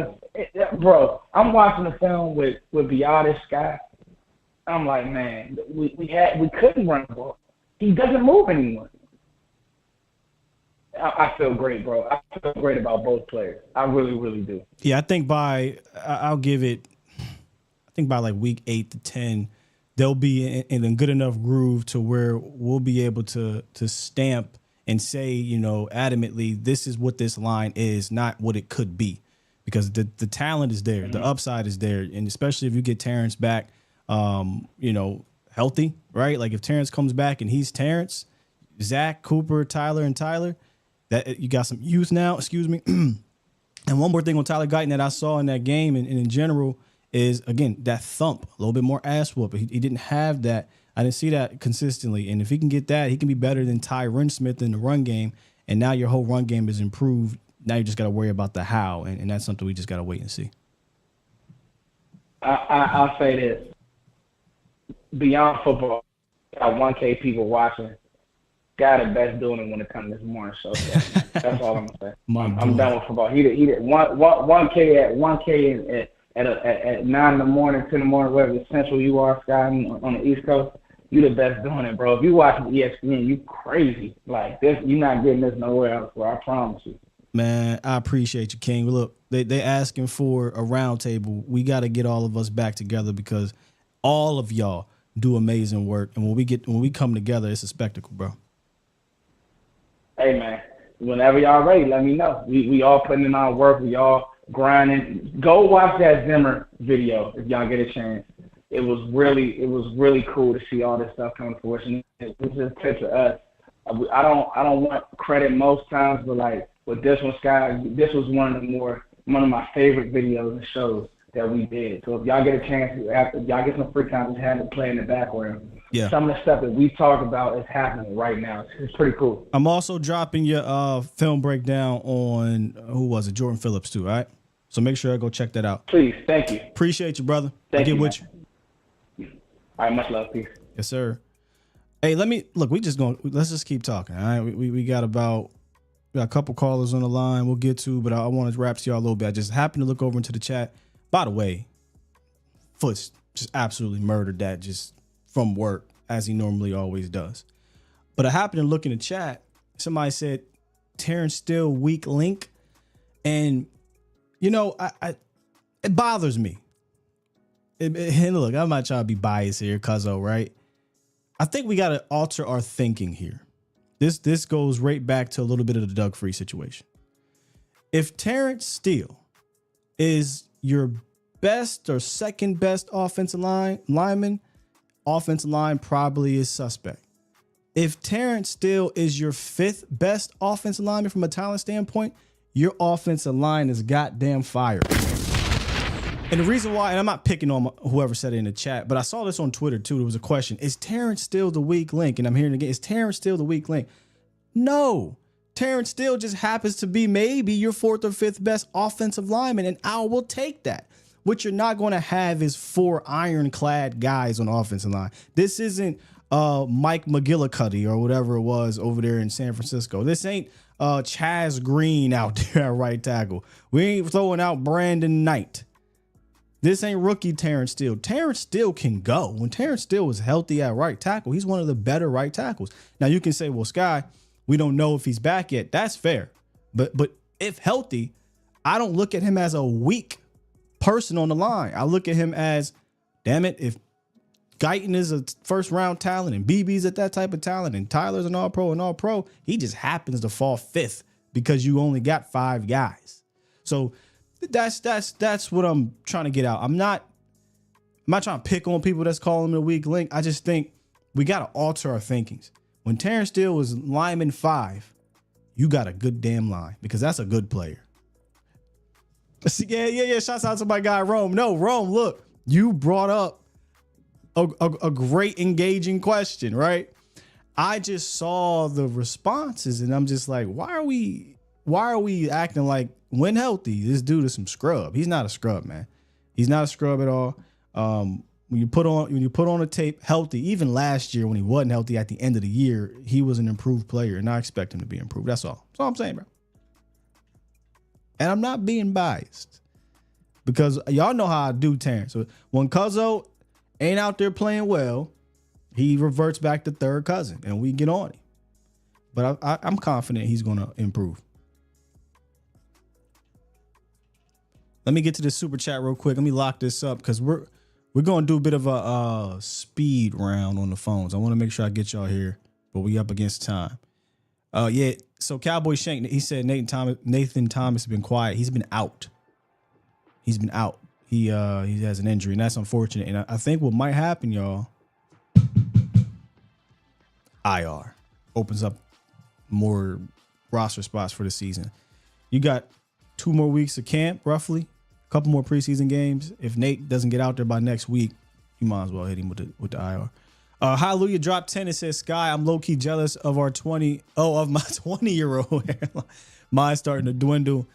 I'm watching the film with Biotis Sky. I'm like, man, we couldn't run the ball. He doesn't move anymore. I feel great, bro. I feel great about both players. I really, really do. Yeah, I think I'll give it, I think by like week 8 to 10, they'll be in a good enough groove to where we'll be able to stamp and say, adamantly, this is what this line is, not what it could be. Because the talent is there, the upside is there, and especially if you get Terence back, healthy, right? Like if Terence comes back and he's Terence, Zach, Cooper, Tyler, and Tyler, that you got some youth now, excuse me. And one more thing on Tyler Guyton that I saw in that game and in general is, again, that thump, a little bit more ass whoop. He didn't have that. I didn't see that consistently. And if he can get that, he can be better than Tyron Smith in the run game. And now your whole run game is improved. Now you just got to worry about the how. And that's something we just got to wait and see. I'll say this. Beyond football, got 1K people watching. Guy the best doing it when it comes to this morning show. So that's all I'm gonna say. I'm done with football. He did 1K at 9 in the morning, 10 in the morning, wherever central you are, Sky, on the East Coast. You the best doing it, bro. If you watching ESPN, you crazy. Like this, you're not getting this nowhere else, bro. I promise you. Man, I appreciate you, King. Look, they asking for a round table. We got to get all of us back together because all of y'all do amazing work, and when we come together, it's a spectacle, bro. Hey, man, whenever y'all ready, let me know. We all putting in our work. We all grinding. Go watch that Zimmer video if y'all get a chance. It was really cool to see all this stuff coming to fruition. It was just a picture of us. I don't want credit most times, but like with this one, Sky, this was one of my favorite videos and shows that we did. So if y'all get a chance, after y'all get some free time, just have it play in the background. Yeah. Some of the stuff that we talk about is happening right now. It's pretty cool. I'm also dropping your film breakdown on, who was it, Jordan Phillips too, all right? So make sure I go check that out. Please, thank you. Appreciate you, brother. Thank you, with you. All right, much love, peace. Yes, sir. Hey, let's just keep talking, all right? We got a couple callers on the line we'll get to, but I want to wrap to y'all a little bit. I just happened to look over into the chat. By the way, Foots just absolutely murdered that just from work, as he normally always does. But I happened to look in the chat. Somebody said Terence Steele weak link. And, it bothers me. And look, I'm not trying to be biased here, cuzzo, right? I think we got to alter our thinking here. This goes right back to a little bit of the Doug Free situation. If Terence Steele is your best or second best offensive lineman, offensive line probably is suspect. If Terence Steele is your fifth best offensive lineman from a talent standpoint, your offensive line is goddamn fired. And the reason why, and I'm not picking on whoever said it in the chat, but I saw this on Twitter too. There was a question: is Terence Steele the weak link? And I'm hearing again: is Terence Steele the weak link? No. Terence Steele just happens to be maybe your fourth or fifth best offensive lineman, and I will take that. What you're not going to have is 4 ironclad guys on the offensive line. This isn't Mike McGillicuddy or whatever it was over there in San Francisco. This ain't Chaz Green out there at right tackle. We ain't throwing out Brandon Knight. This ain't rookie Terence Steele. Terence Steele can go. When Terence Steele was healthy at right tackle, he's one of the better right tackles. Now you can say, well, Sky, we don't know if he's back yet. That's fair. But if healthy, I don't look at him as a weak person on the line. I look at him as, damn it, if Guyton is a first round talent and BB's at that type of talent and Tyler's an all-pro, he just happens to fall fifth because you only got 5 guys. So that's what I'm trying to get out. I'm not trying to pick on people that's calling him a weak link. I just think we got to alter our thinkings. When Terence Steele was lineman 5, you got a good damn line because that's a good player. Yeah. Shouts out to my guy Rome. No, Rome, look, you brought up a great engaging question, right? I just saw the responses and I'm just like, why are we acting like when healthy, this dude is some scrub? He's not a scrub, man. He's not a scrub at all. when you put on a tape healthy, even last year when he wasn't healthy at the end of the year, he was an improved player, and I expect him to be improved. That's all. That's all I'm saying, bro. And I'm not being biased because y'all know how I do Terrence. So when Cuzzo ain't out there playing well, he reverts back to third cousin, and we get on him. But I'm confident he's going to improve. Let me get to this super chat real quick. Let me lock this up because we're going to do a bit of a speed round on the phones. I want to make sure I get y'all here, but we up against time. Yeah. So Cowboy Shank, he said Nathan Thomas has been quiet. He's been out. He has an injury, and that's unfortunate. And I think what might happen, y'all, IR opens up more roster spots for the season. You got 2 more weeks of camp, roughly. A couple more preseason games. If Nate doesn't get out there by next week, you might as well hit him with the IR. Hallelujah dropped 10. It says, Sky, I'm low-key jealous of my 20-year-old hairline. Mine's starting to dwindle.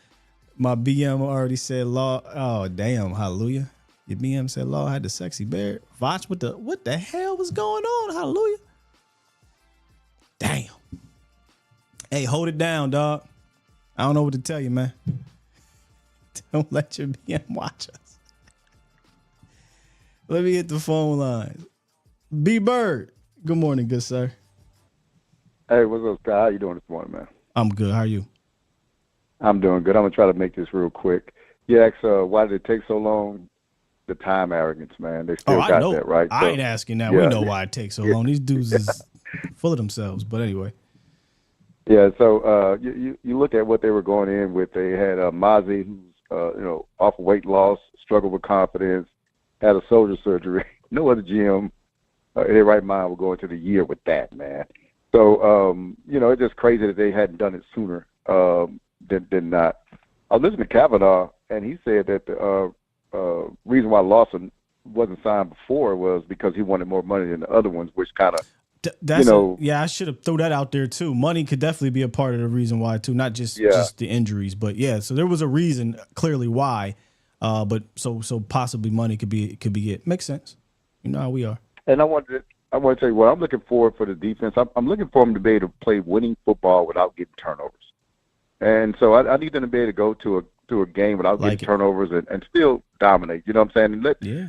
My BM already said Law. Oh, damn, hallelujah. Your BM said Law had the sexy beard. Watch what the hell was going on? Hallelujah. Damn. Hey, hold it down, dog. I don't know what to tell you, man. Don't let your BM watch us. Let me hit the phone lines. B Bird. Good morning, good sir. Hey, what's up, Scott? How you doing this morning, man? I'm good. How are you? I'm doing good. I'm going to try to make this real quick. You asked why did it take so long? The time arrogance, man. They still got that, right? I ain't asking that. Yeah. We know why it takes so long. These dudes is full of themselves. But anyway. Yeah, so you look at what they were going in with. They had Mozzie, who's off of weight loss, struggled with confidence, had a shoulder surgery. No other GM in their right mind will go into the year with that, man. So it's just crazy that they hadn't done it sooner than not. I was listening to Kavanaugh, and he said that the reason why Lawson wasn't signed before was because he wanted more money than the other ones, which kind of I should have thrown that out there too. Money could definitely be a part of the reason why too, not just the injuries, but yeah. So there was a reason clearly why, but so possibly money could be it. Makes sense. You know how we are. And I want to tell you what I'm looking for the defense. I'm looking for them to be able to play winning football without getting turnovers. And so I need them to be able to go to a game without getting turnovers and still dominate. You know what I'm saying? And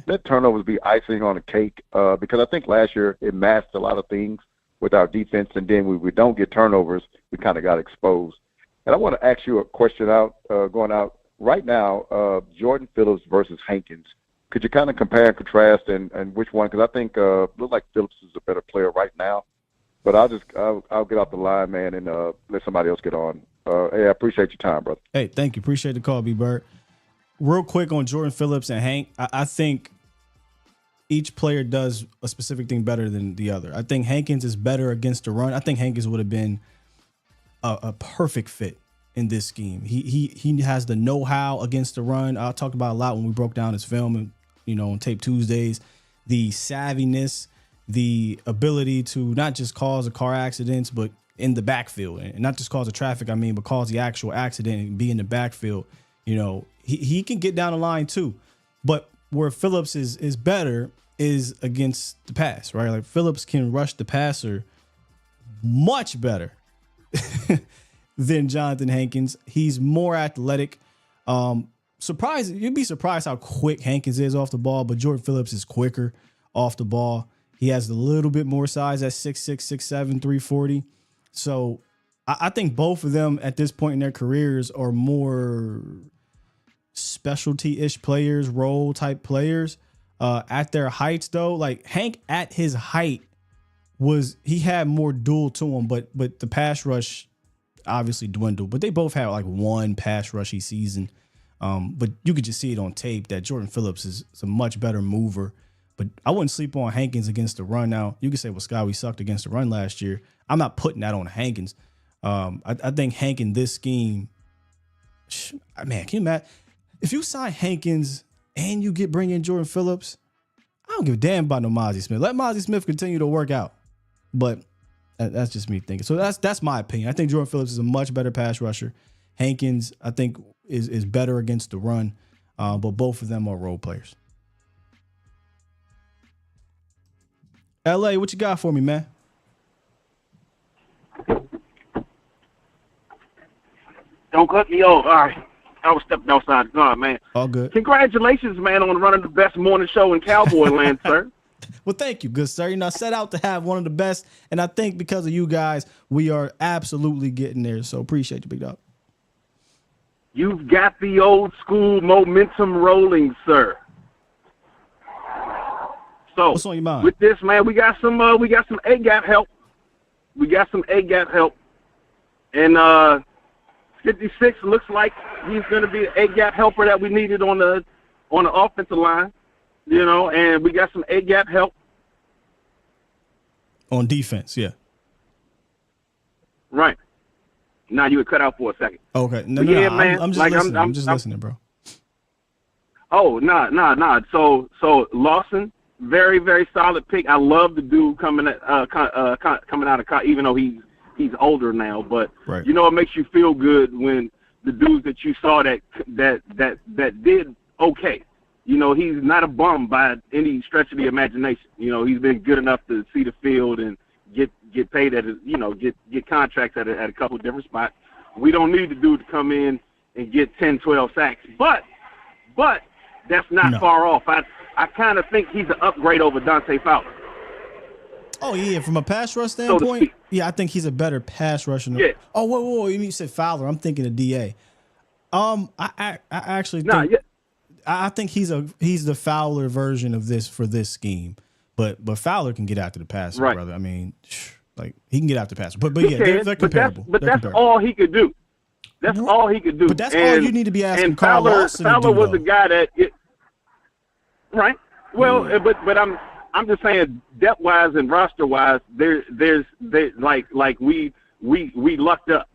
let turnovers be icing on the cake because I think last year it masked a lot of things with our defense, and then we don't get turnovers, we kind of got exposed. And I want to ask you a question going out right now, Jordan Phillips versus Hankins. Could you kind of compare and contrast and which one? Because I think looks like Phillips is a better player right now. But I'll get off the line, man, and let somebody else get on. Hey, I appreciate your time, brother. Hey, thank you. Appreciate the call, B Bird. Real quick on Jordan Phillips and Hank, I think each player does a specific thing better than the other. I think Hankins is better against the run. I think Hankins would have been a perfect fit in this scheme. He has the know-how against the run. I talked about a lot when we broke down his film and on Tape Tuesdays, the savviness, the ability to not just cause a car accidents, but in the backfield, and not just cause a traffic, but cause the actual accident and be in the backfield. He can get down the line too. But where Phillips is better is against the pass, right? Like Phillips can rush the passer much better than Jonathan Hankins. He's more athletic. You'd be surprised how quick Hankins is off the ball, but Jordan Phillips is quicker off the ball. He has a little bit more size at 6'6", 6'7", 340. So I think both of them at this point in their careers are more specialty-ish players, role type players. At their heights though, like Hank at his height he had more duel to him, but the pass rush obviously dwindled. But they both had like one pass rushy season. But you could just see it on tape that Jordan Phillips is a much better mover. But I wouldn't sleep on Hankins against the run. Now, you could say, well, Scott, we sucked against the run last year. I'm not putting that on Hankins. I think Hank in this scheme, man, can you imagine? If you sign Hankins and you bring in Jordan Phillips, I don't give a damn about no Mozzie Smith. Let Mozzie Smith continue to work out. But that's just me thinking. So that's my opinion. I think Jordan Phillips is a much better pass rusher. Hankins, I think, is better against the run. But both of them are role players. LA, what you got for me, man? Don't cut me off. All right. I was stepping outside the car, man. All good. Congratulations, man, on running the best morning show in Cowboy land, sir. Well, thank you, good sir. I set out to have one of the best, and I think because of you guys, we are absolutely getting there. So appreciate you, big dog. You've got the old school momentum rolling, sir. So What's on your mind? with this, man, we got some A gap help. And 56 looks like he's going to be the A gap helper that we needed on the offensive line, and we got some A gap help On defense, yeah. right. Now you would cut out for a second. Okay. No, Yeah, no, man, I'm just like, listening. I'm I'm- just I'm- listening, bro. Oh, nah. So Lawson, very, very solid pick. I love the dude coming out of even though he's older now, but Right. it makes you feel good when the dudes that you saw that did okay. He's not a bum by any stretch of the imagination. He's been good enough to see the field and get paid get contracts at a couple of different spots. We don't need the dude to come in and get 10, 12 sacks, but that's not far off. I kind of think he's an upgrade over Dante Fowler. Oh, yeah, from a pass rush standpoint, speak. yeah, I think he's a better pass rusher. Yeah. Oh, whoa, you mean you said Fowler? I'm thinking of DA. I actually think Nah, yeah. I think he's the Fowler version of this for this scheme, but Fowler can get after the passer, Right. brother. I mean, like he can get after the passer, but He yeah, can, they're but comparable. that's They're comparable. all he could do. That's No, all he could do. but that's all you need to be asking And Carl Fowler, Lawson to Fowler do, was though. the guy that right. Well, but I'm just saying depth wise and roster wise, there's we lucked up,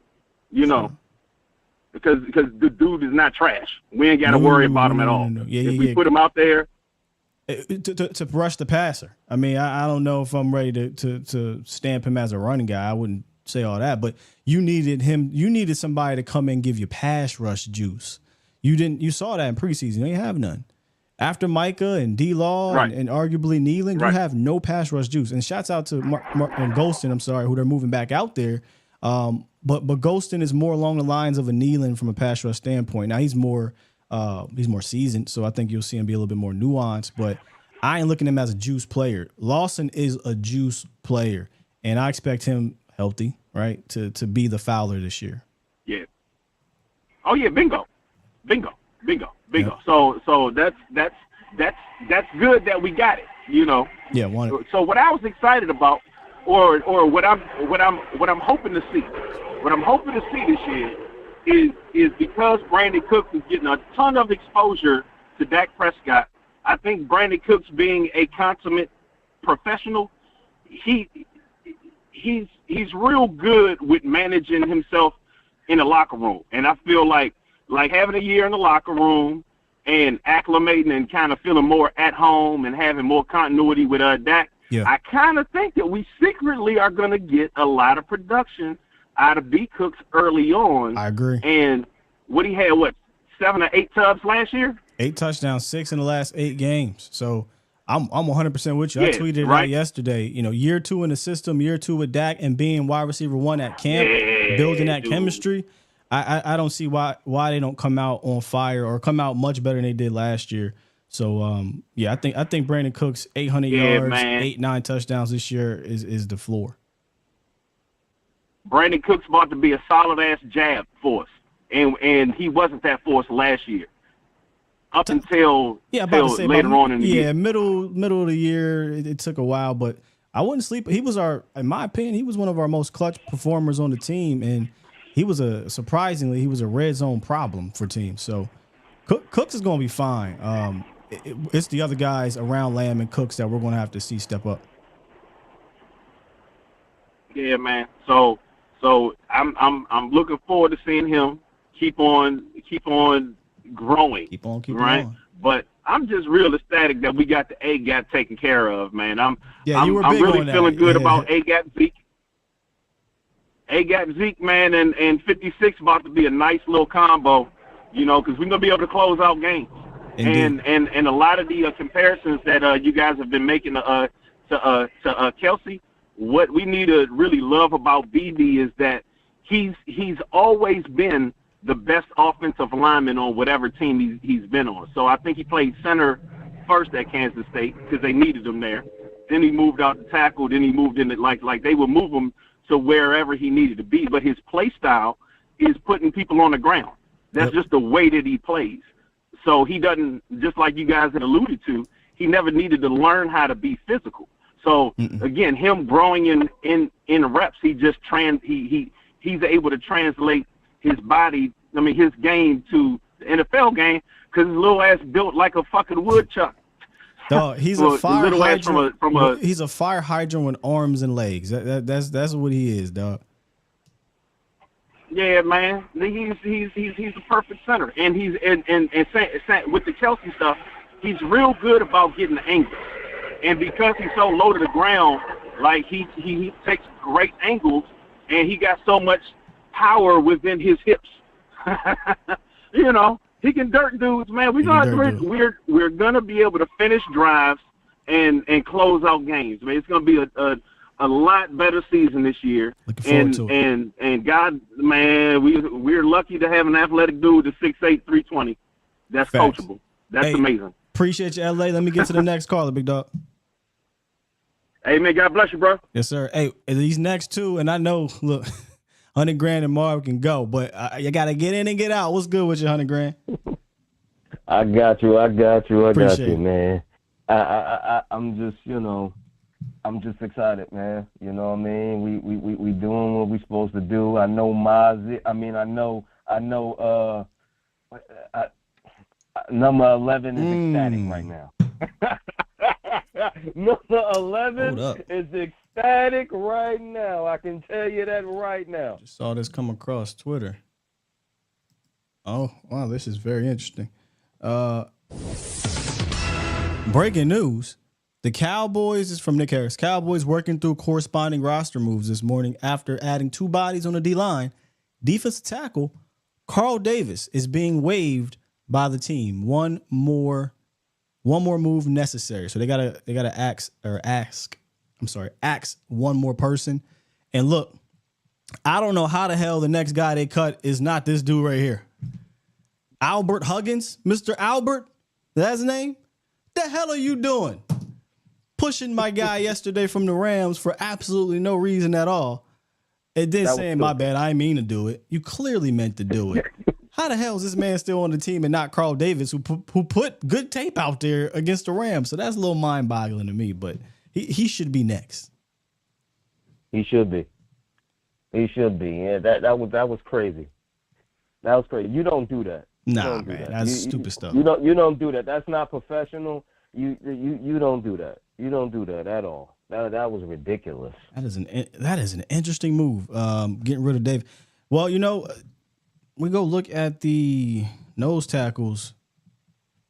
because the dude is not trash. We ain't got to worry about him at all. No. Yeah, if yeah, we yeah. put him out there, To rush the passer. I mean, I don't know if I'm ready to stamp him as a running guy. I wouldn't say all that, but you needed somebody to come in and give you pass rush juice. You saw that in preseason. You ain't have none. After Micah and D-Law Right. and arguably Nealon, Right. you have no pass rush juice. And shouts out to Mark and Golston, who they're moving back out there. But Golston is more along the lines of a Nealon from a pass rush standpoint. Now he's more seasoned, so I think you'll see him be a little bit more nuanced. But I ain't looking at him as a juice player. Lawson is a juice player, and I expect him healthy, right, to be the Fowler this year. yeah. Oh yeah, bingo. Yeah. So that's good that we got it. Yeah, one. So what I was excited about, or what I'm hoping to see, this year is because Brandon Cooks is getting a ton of exposure to Dak Prescott. I think Brandon Cooks, being a consummate professional, he's real good with managing himself in the locker room, and I feel like having a year in the locker room and acclimating and kind of feeling more at home and having more continuity with Dak. Yeah. I kind of think that we secretly are going to get a lot of production out of B. Cooks early on. I agree. And what he had, 7 or 8 tubs last year? 8 touchdowns, 6 in the last 8 games. So I'm 100% with you. I Yeah, tweeted it right. out yesterday. Year 2 in the system, year 2 with Dak, and being wide receiver 1 at camp, building that dude. chemistry. I don't see why they don't come out on fire or come out much better than they did last year. So I think Brandon Cooks 800 yards, man. 8-9 touchdowns this year is the floor. Brandon Cooks about to be a solid-ass jab force, and he wasn't that force last year. Up until later on in the year. Yeah, middle of the year, it took a while, but I wouldn't sleep. He was in my opinion, he was one of our most clutch performers on the team, and he was a red zone problem for teams. So Cooks is going to be fine. It's the other guys around Lamb and Cooks that we're going to have to see step up. Yeah, man. So I'm looking forward to seeing him keep on growing. Keep on right? on. But I'm just real ecstatic that we got the A gap taken care of, man. I'm you were big really on that. feeling good about A gap Zeke. A gap Zeke, man, and 56 about to be a nice little combo, because we're gonna be able to close out games. Indeed. And a lot of the comparisons that you guys have been making Kelsey, what we need to really love about BD is that he's always been the best offensive lineman on whatever team he's been on. So I think he played center first at Kansas State because they needed him there. Then he moved out to tackle. Then he moved into like they would move him to wherever he needed to be. But his play style is putting people on the ground. That's just the way that he plays. So he doesn't, just like you guys had alluded to, he never needed to learn how to be physical. So again, him growing in reps, he's able to translate his body, his game to the NFL game because his little ass built like a fucking woodchuck. Dog, he's a fire hydrant. He's a fire hydrant with arms and legs. That's what he is, dog. Yeah, man, he's the perfect center, and he's with the Kelsey stuff, he's real good about getting the angles, and because he's so low to the ground, like he takes great angles, and he got so much power within his hips. He can dirt dudes, man. We're gonna be able to finish drives and close out games. Man, it's gonna be a lot better season this year. Looking forward to it. And God, man, we're lucky to have an athletic dude at 6'8", 320. That's Facts. coachable. That's amazing. Appreciate you, LA. Let me get to the next caller, big dog. Hey, man, God bless you, bro. Yes, sir. Hey, these next two, and I know, look, 100 grand and Marv can go, but you got to get in and get out. What's good with you, 100 grand? I got you, Appreciate it. man. I'm just, I'm just excited, man. You know what I mean? We doing what we supposed to do. I know number 11 is ecstatic right now. Number 11 is ecstatic right now. I can tell you that right now. Just saw this come across Twitter. Oh, wow, this is very interesting. Breaking news. The Cowboys, is from Nick Harris. Cowboys working through corresponding roster moves this morning after adding 2 bodies on the D-line. Defensive tackle Carl Davis is being waived by the team. One more move necessary. So they gotta ask one more person. And look, I don't know how the hell the next guy they cut is not this dude right here. Albert Huggins, Mr. Albert, that's his name. The hell are you doing? Pushing my guy yesterday from the Rams for absolutely no reason at all. And then saying, my bad, I didn't mean to do it. You clearly meant to do it. How the hell is this man still on the team and not Carl Davis, who put good tape out there against the Rams? So that's a little mind-boggling to me, but he should be next. He should be. Yeah, that was crazy. That was crazy. You don't do that. Nah, man, that's stupid stuff. You don't do that. That's not professional. You don't do that. You don't do that at all. That was ridiculous. That is an interesting move. Getting rid of Dave. Well, we go look at the nose tackles.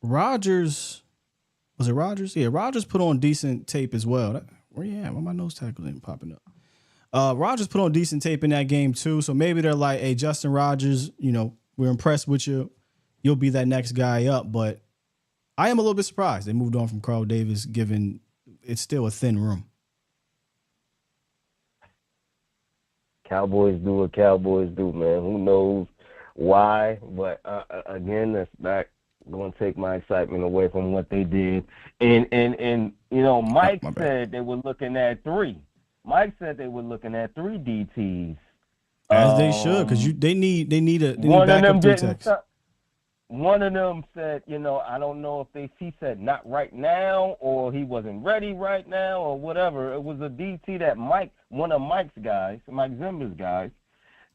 Rodgers, was it Rodgers? Yeah, Rodgers put on decent tape as well. Where you at? Why my nose tackles ain't popping up? Rodgers put on decent tape in that game too. So maybe they're like, hey, Justin Rodgers, we're impressed with you. You'll be that next guy up. But I am a little bit surprised they moved on from Carl Davis, given it's still a thin room. Cowboys do what Cowboys do, man. Who knows why? But again, that's not going to take my excitement away from what they did. And Mike said they were looking at 3. Mike said they were looking at 3 DTs. As they should, because they need backup 3 techs. One of them said, I don't know if he said not right now or he wasn't ready right now or whatever. It was a DT that one of Mike's guys, Mike Zimmer's guys,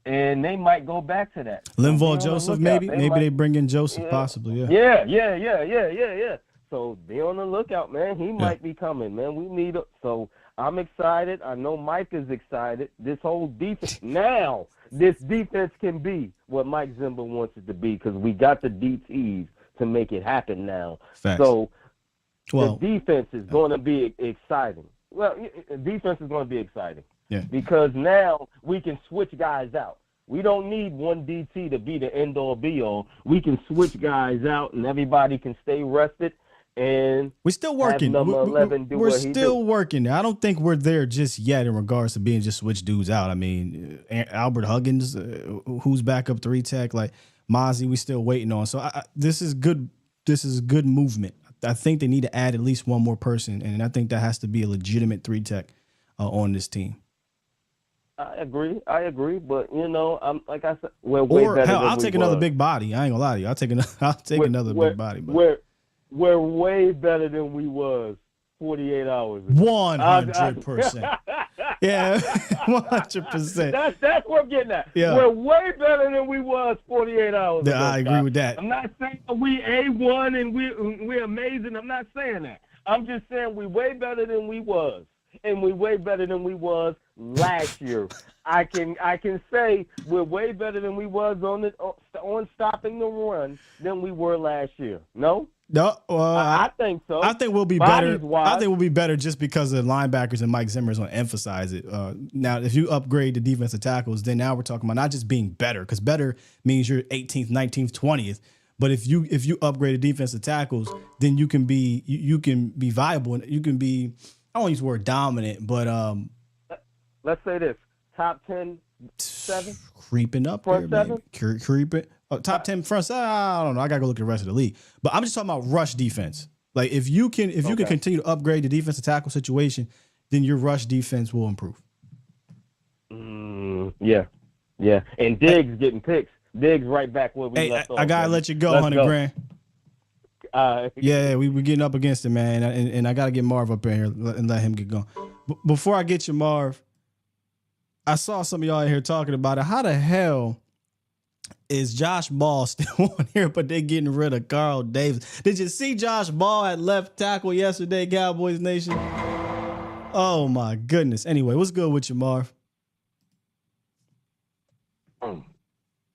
and they might go back to that. Linval Joseph, maybe? Maybe they bring in Joseph, possibly, yeah. Yeah. So be on the lookout, man. He might be coming, man. We need so I'm excited. I know Mike is excited. This whole defense now. This defense can be what Mike Zimmer wants it to be because we got the DTs to make it happen now. Facts. So the defense is going to be exciting. Well, defense is going to be exciting because now we can switch guys out. We don't need one DT to be the end-all, be-all. We can switch guys out, and everybody can stay rested, and we're still working. have number 11 do We're what he still do. working. I don't think we're there just yet in regards to being just switch dudes out. I mean, Albert Huggins, who's back up 3 tech, like Mozzie, we still waiting on. So this is good. This is good movement. I think they need to add at least one more person, and I think that has to be a legitimate 3 tech on this team. I agree, but I'm like I said, we're way better than I'll we take another was. big body. I ain't gonna lie to you. I'll take another big body. But We're way better than we was 48 hours ago. 100%. Yeah, 100%. That's what I'm getting at. Yeah. We're way better than we was 48 hours ago. I agree with that. I'm not saying we A1 and we're amazing. I'm not saying that. I'm just saying we way better than we was. And we way better than we was last year. I can say we're way better than we was on stopping the run than we were last year. No, I think so. I think we'll be better. I think we'll be better just because the linebackers and Mike Zimmer is going to emphasize it. Now, if you upgrade the defensive tackles, then now we're talking about not just being better, because better means you're 18th, 19th, 20th. But if you upgrade the defensive tackles, then you can be viable and you can be. I don't use the word dominant, but let's say this: top 10, 7, creeping up front there, 7, maybe. Creeping. Top 10 front. I don't know. I gotta go look at the rest of the league. But I'm just talking about rush defense. Like if you can continue to upgrade the defensive tackle situation, then your rush defense will improve. Yeah. And Diggs getting picks. Diggs right back where we left off. I gotta let you go, 100 grand. Yeah, we're getting up against it, man, and I got to get Marv up in here and let him get going. Before I get you, Marv, I saw some of y'all in here talking about it. How the hell is Josh Ball still on here, but they getting rid of Carl Davis? Did you see Josh Ball at left tackle yesterday, Cowboys Nation? Oh, my goodness. Anyway, what's good with you, Marv?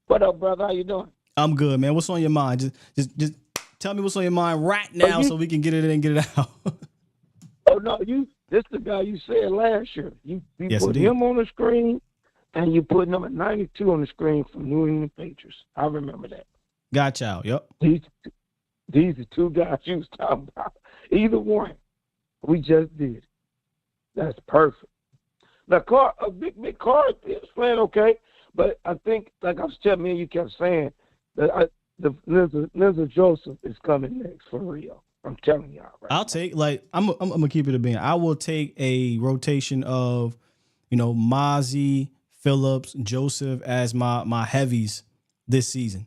What up, brother? How you doing? I'm good, man. What's on your mind? Just tell me what's on your mind right now so we can get it in and get it out. Oh, no, this the guy you said last year. You yes, put him on the screen, and you put number 92 on the screen from New England Patriots. I remember that. Got y'all, yep. These are 2 guys you was talking about. Either one, we just did. That's perfect. Now, Big Carr is playing okay, but I think, like I was telling you, you kept saying, that Lindsey Joseph is coming next for real. I'm telling y'all. Right I'll take I'm gonna keep it a bean. I will take a rotation of, Mozzie, Phillips, Joseph as my heavies this season,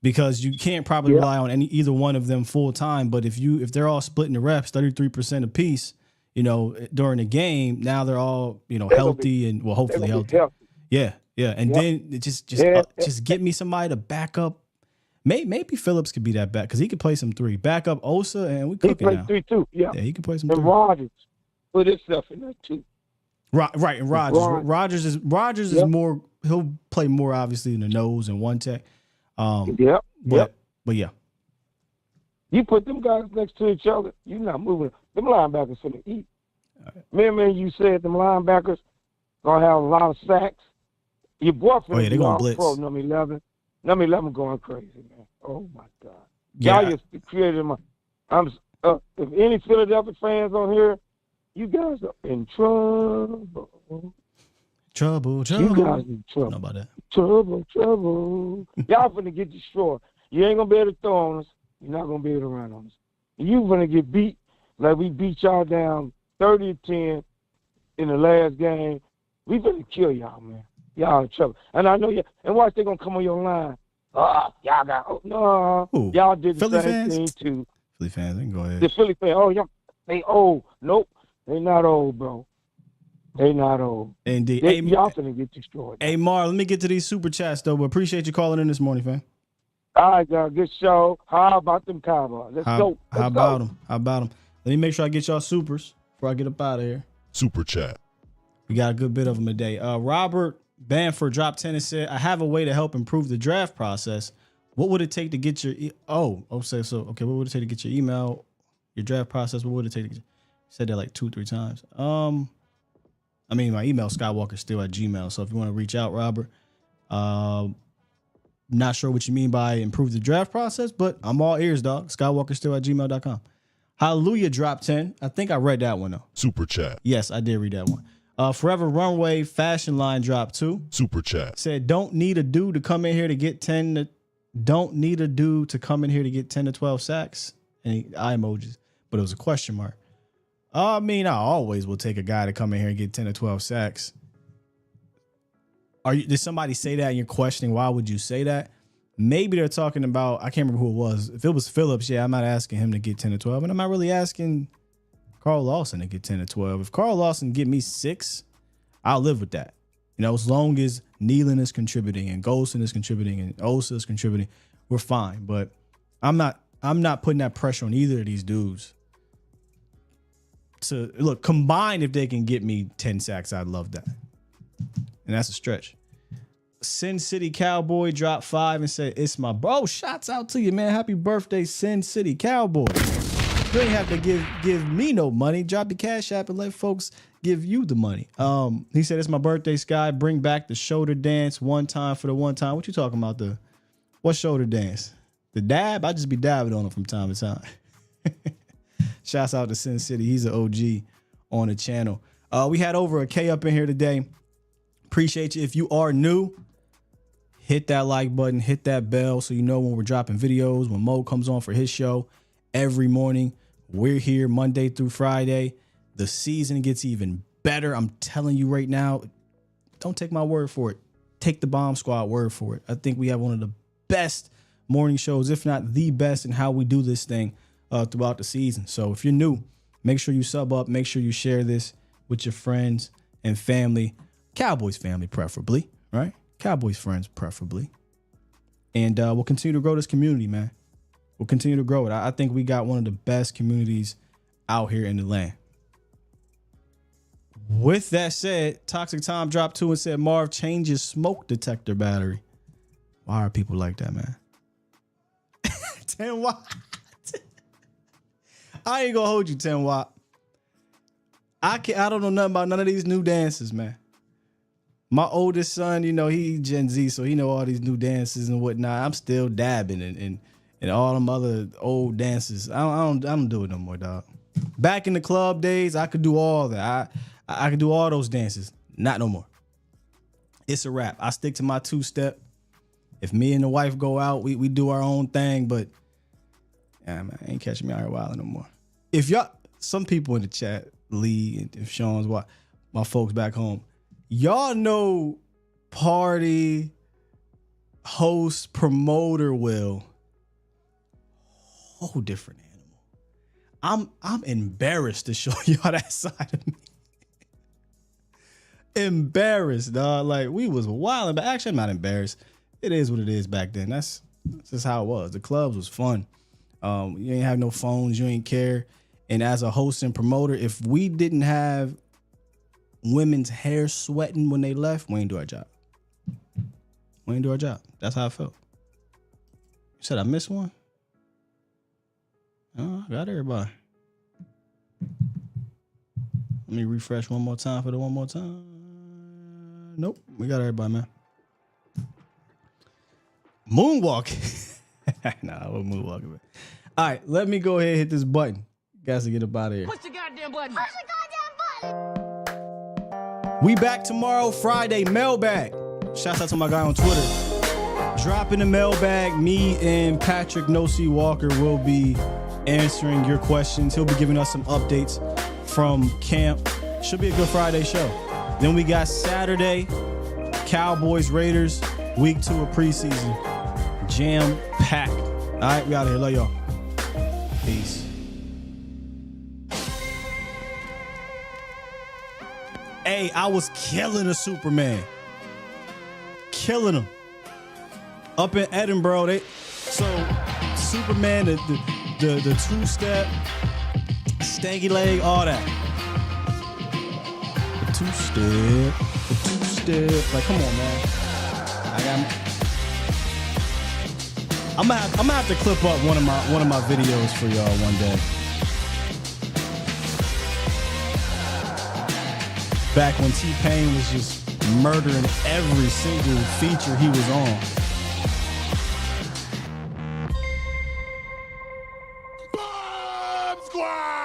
because you can't probably rely on either one of them full time. But if they're all splitting the reps 33% apiece, during the game, now they're all healthy and hopefully healthy. Yeah, and then just get me somebody to back up. Maybe Phillips could be that back because he could play some 3. Back up Osa, and we cooking now. He plays 3 too. Yeah, he can play some. And 3. Rodgers put himself in that too. Right, and Rodgers is more. He'll play more obviously in the nose and 1 tech. But yeah. You put them guys next to each other, you're not moving. Them linebackers finna eat. Right. Remember you said them linebackers gonna have a lot of sacks. Your boyfriend, they're gonna blitz. Pro number 11. Number 11 going crazy, man. Oh my God. Yeah. Y'all just created if any Philadelphia fans on here, you guys are in trouble. Trouble. You guys in trouble. Know about that. Trouble. Y'all finna get destroyed. You ain't gonna be able to throw on us. You're not gonna be able to run on us. You gonna get beat like we beat y'all down 30-10 in the last game. We finna kill y'all, man. Y'all in trouble. And I know you. And watch, they're going to come on your line. Y'all got, no. Ooh, y'all did the Philly same fans? thing, too. Philly fans, they can go ahead. The Philly fans, they old. Nope. They not old, bro. They not old. Indeed. Y'all finna get destroyed. Hey, Mar, let me get to these super chats, though, but appreciate you calling in this morning, fam. All right, y'all. Good show. How about them Cowboys? Let's go. How about them? Let me make sure I get y'all supers before I get up out of here. Super chat. We got a good bit of them today. Robert Banford dropped 10 and said, I have a way to help improve the draft process. What would it take to get your what would it take to get your email, your draft process? What would it take to get said that like 2-3 times? My email skywalkerstill@gmail. So if you want to reach out, Robert, not sure what you mean by improve the draft process, but I'm all ears, dog. skywalkerstill@gmail.com. Hallelujah dropped 10. I think I read that one though. Super chat. Yes, I did read that one. Forever Runway Fashion Line dropped 2. Super chat. Said don't need a dude to come in here to get 10 to 12 sacks. And eye emojis, but it was a question mark. I mean, I always will take a guy to come in here and get 10 to 12 sacks. Did somebody say that and you're questioning why would you say that? Maybe they're talking about, I can't remember who it was. If it was Phillips, yeah, I'm not asking him to get 10 to 12. And I'm not really asking Carl Lawson to get 10 to 12. If Carl Lawson get me 6, I'll live with that. You know, as long as Nealon is contributing and Golson is contributing and Osa is contributing, we're fine. But I'm not putting that pressure on either of these dudes. To look, combined, if they can get me 10 sacks, I'd love that. And that's a stretch. Sin City Cowboy dropped 5 and said, it's my bro. Shots out to you, man. Happy birthday, Sin City Cowboy. You ain't have to give me no money. Drop the Cash App and let folks give you the money. He said, it's my birthday, Sky. Bring back the shoulder dance one time for the one time. What you talking about? What shoulder dance? The dab? I just be dabbing on him from time to time. Shouts out to Sin City. He's an OG on the channel. We had over a K up in here today. Appreciate you. If you are new, hit that like button, hit that bell so you know when we're dropping videos, when Mo comes on for his show every morning. We're here Monday through Friday. The season gets even better. I'm telling you right now, don't take my word for it. Take the Bomb Squad word for it. I think we have one of the best morning shows, if not the best, in how we do this thing throughout the season. So if you're new, make sure you sub up. Make sure you share this with your friends and family. Cowboys family preferably, right? Cowboys friends preferably. And we'll continue to grow this community, man. We'll continue to grow it. I think we got one of the best communities out here in the land. With that said, Toxic Tom dropped 2 and said, Marv, change your smoke detector battery. Why are people like that, man? 10 watt. I ain't gonna hold you, 10 watt. I don't know nothing about none of these new dances, man. My oldest son, you know, he Gen Z, so he know all these new dances and whatnot. I'm still dabbing and all them other old dances. I don't do it no more, dog. Back in the club days, I could do all that. I could do all those dances. Not no more. It's a wrap. I stick to my 2-step. If me and the wife go out, we do our own thing, but yeah, man, ain't catching me out here wilding no more. If y'all, some people in the chat, Lee and Sean's, my folks back home, y'all know party host promoter Will. Whole different animal. I'm embarrassed to show y'all that side of me. Embarrassed, dog. Like, we was wilding, but actually I'm not embarrassed. It is what it is back then. That's just how it was. The clubs was fun. You ain't have no phones, you ain't care. And as a host and promoter, if we didn't have women's hair sweating when they left, we ain't do our job. We ain't do our job. That's how I felt. You said I missed one? Oh, I got everybody. Let me refresh one more time for the one more time. Nope, we got everybody, man. Moonwalk. Nah, we're moonwalking, man. All right, let me go ahead and hit this button. Guys, to get up out of here. Push the goddamn button. Push the goddamn button. We back tomorrow, Friday, mailbag. Shouts out to my guy on Twitter. Dropping the mailbag. Me and Patrick Nosey Walker will be answering your questions. He'll be giving us some updates from camp. Should be a good Friday show. Then we got Saturday, Cowboys, Raiders, week 2 of preseason. Jam packed. All right, we out of here. Love y'all. Peace. Hey, I was killing a Superman. Killing him. Up in Edinburgh, Superman, the 2-step, stanky leg, all that. The 2-step. Like, come on, man. I'm gonna have to clip up one of my videos for y'all one day. Back when T-Pain was just murdering every single feature he was on. Bomb Squad! Squad!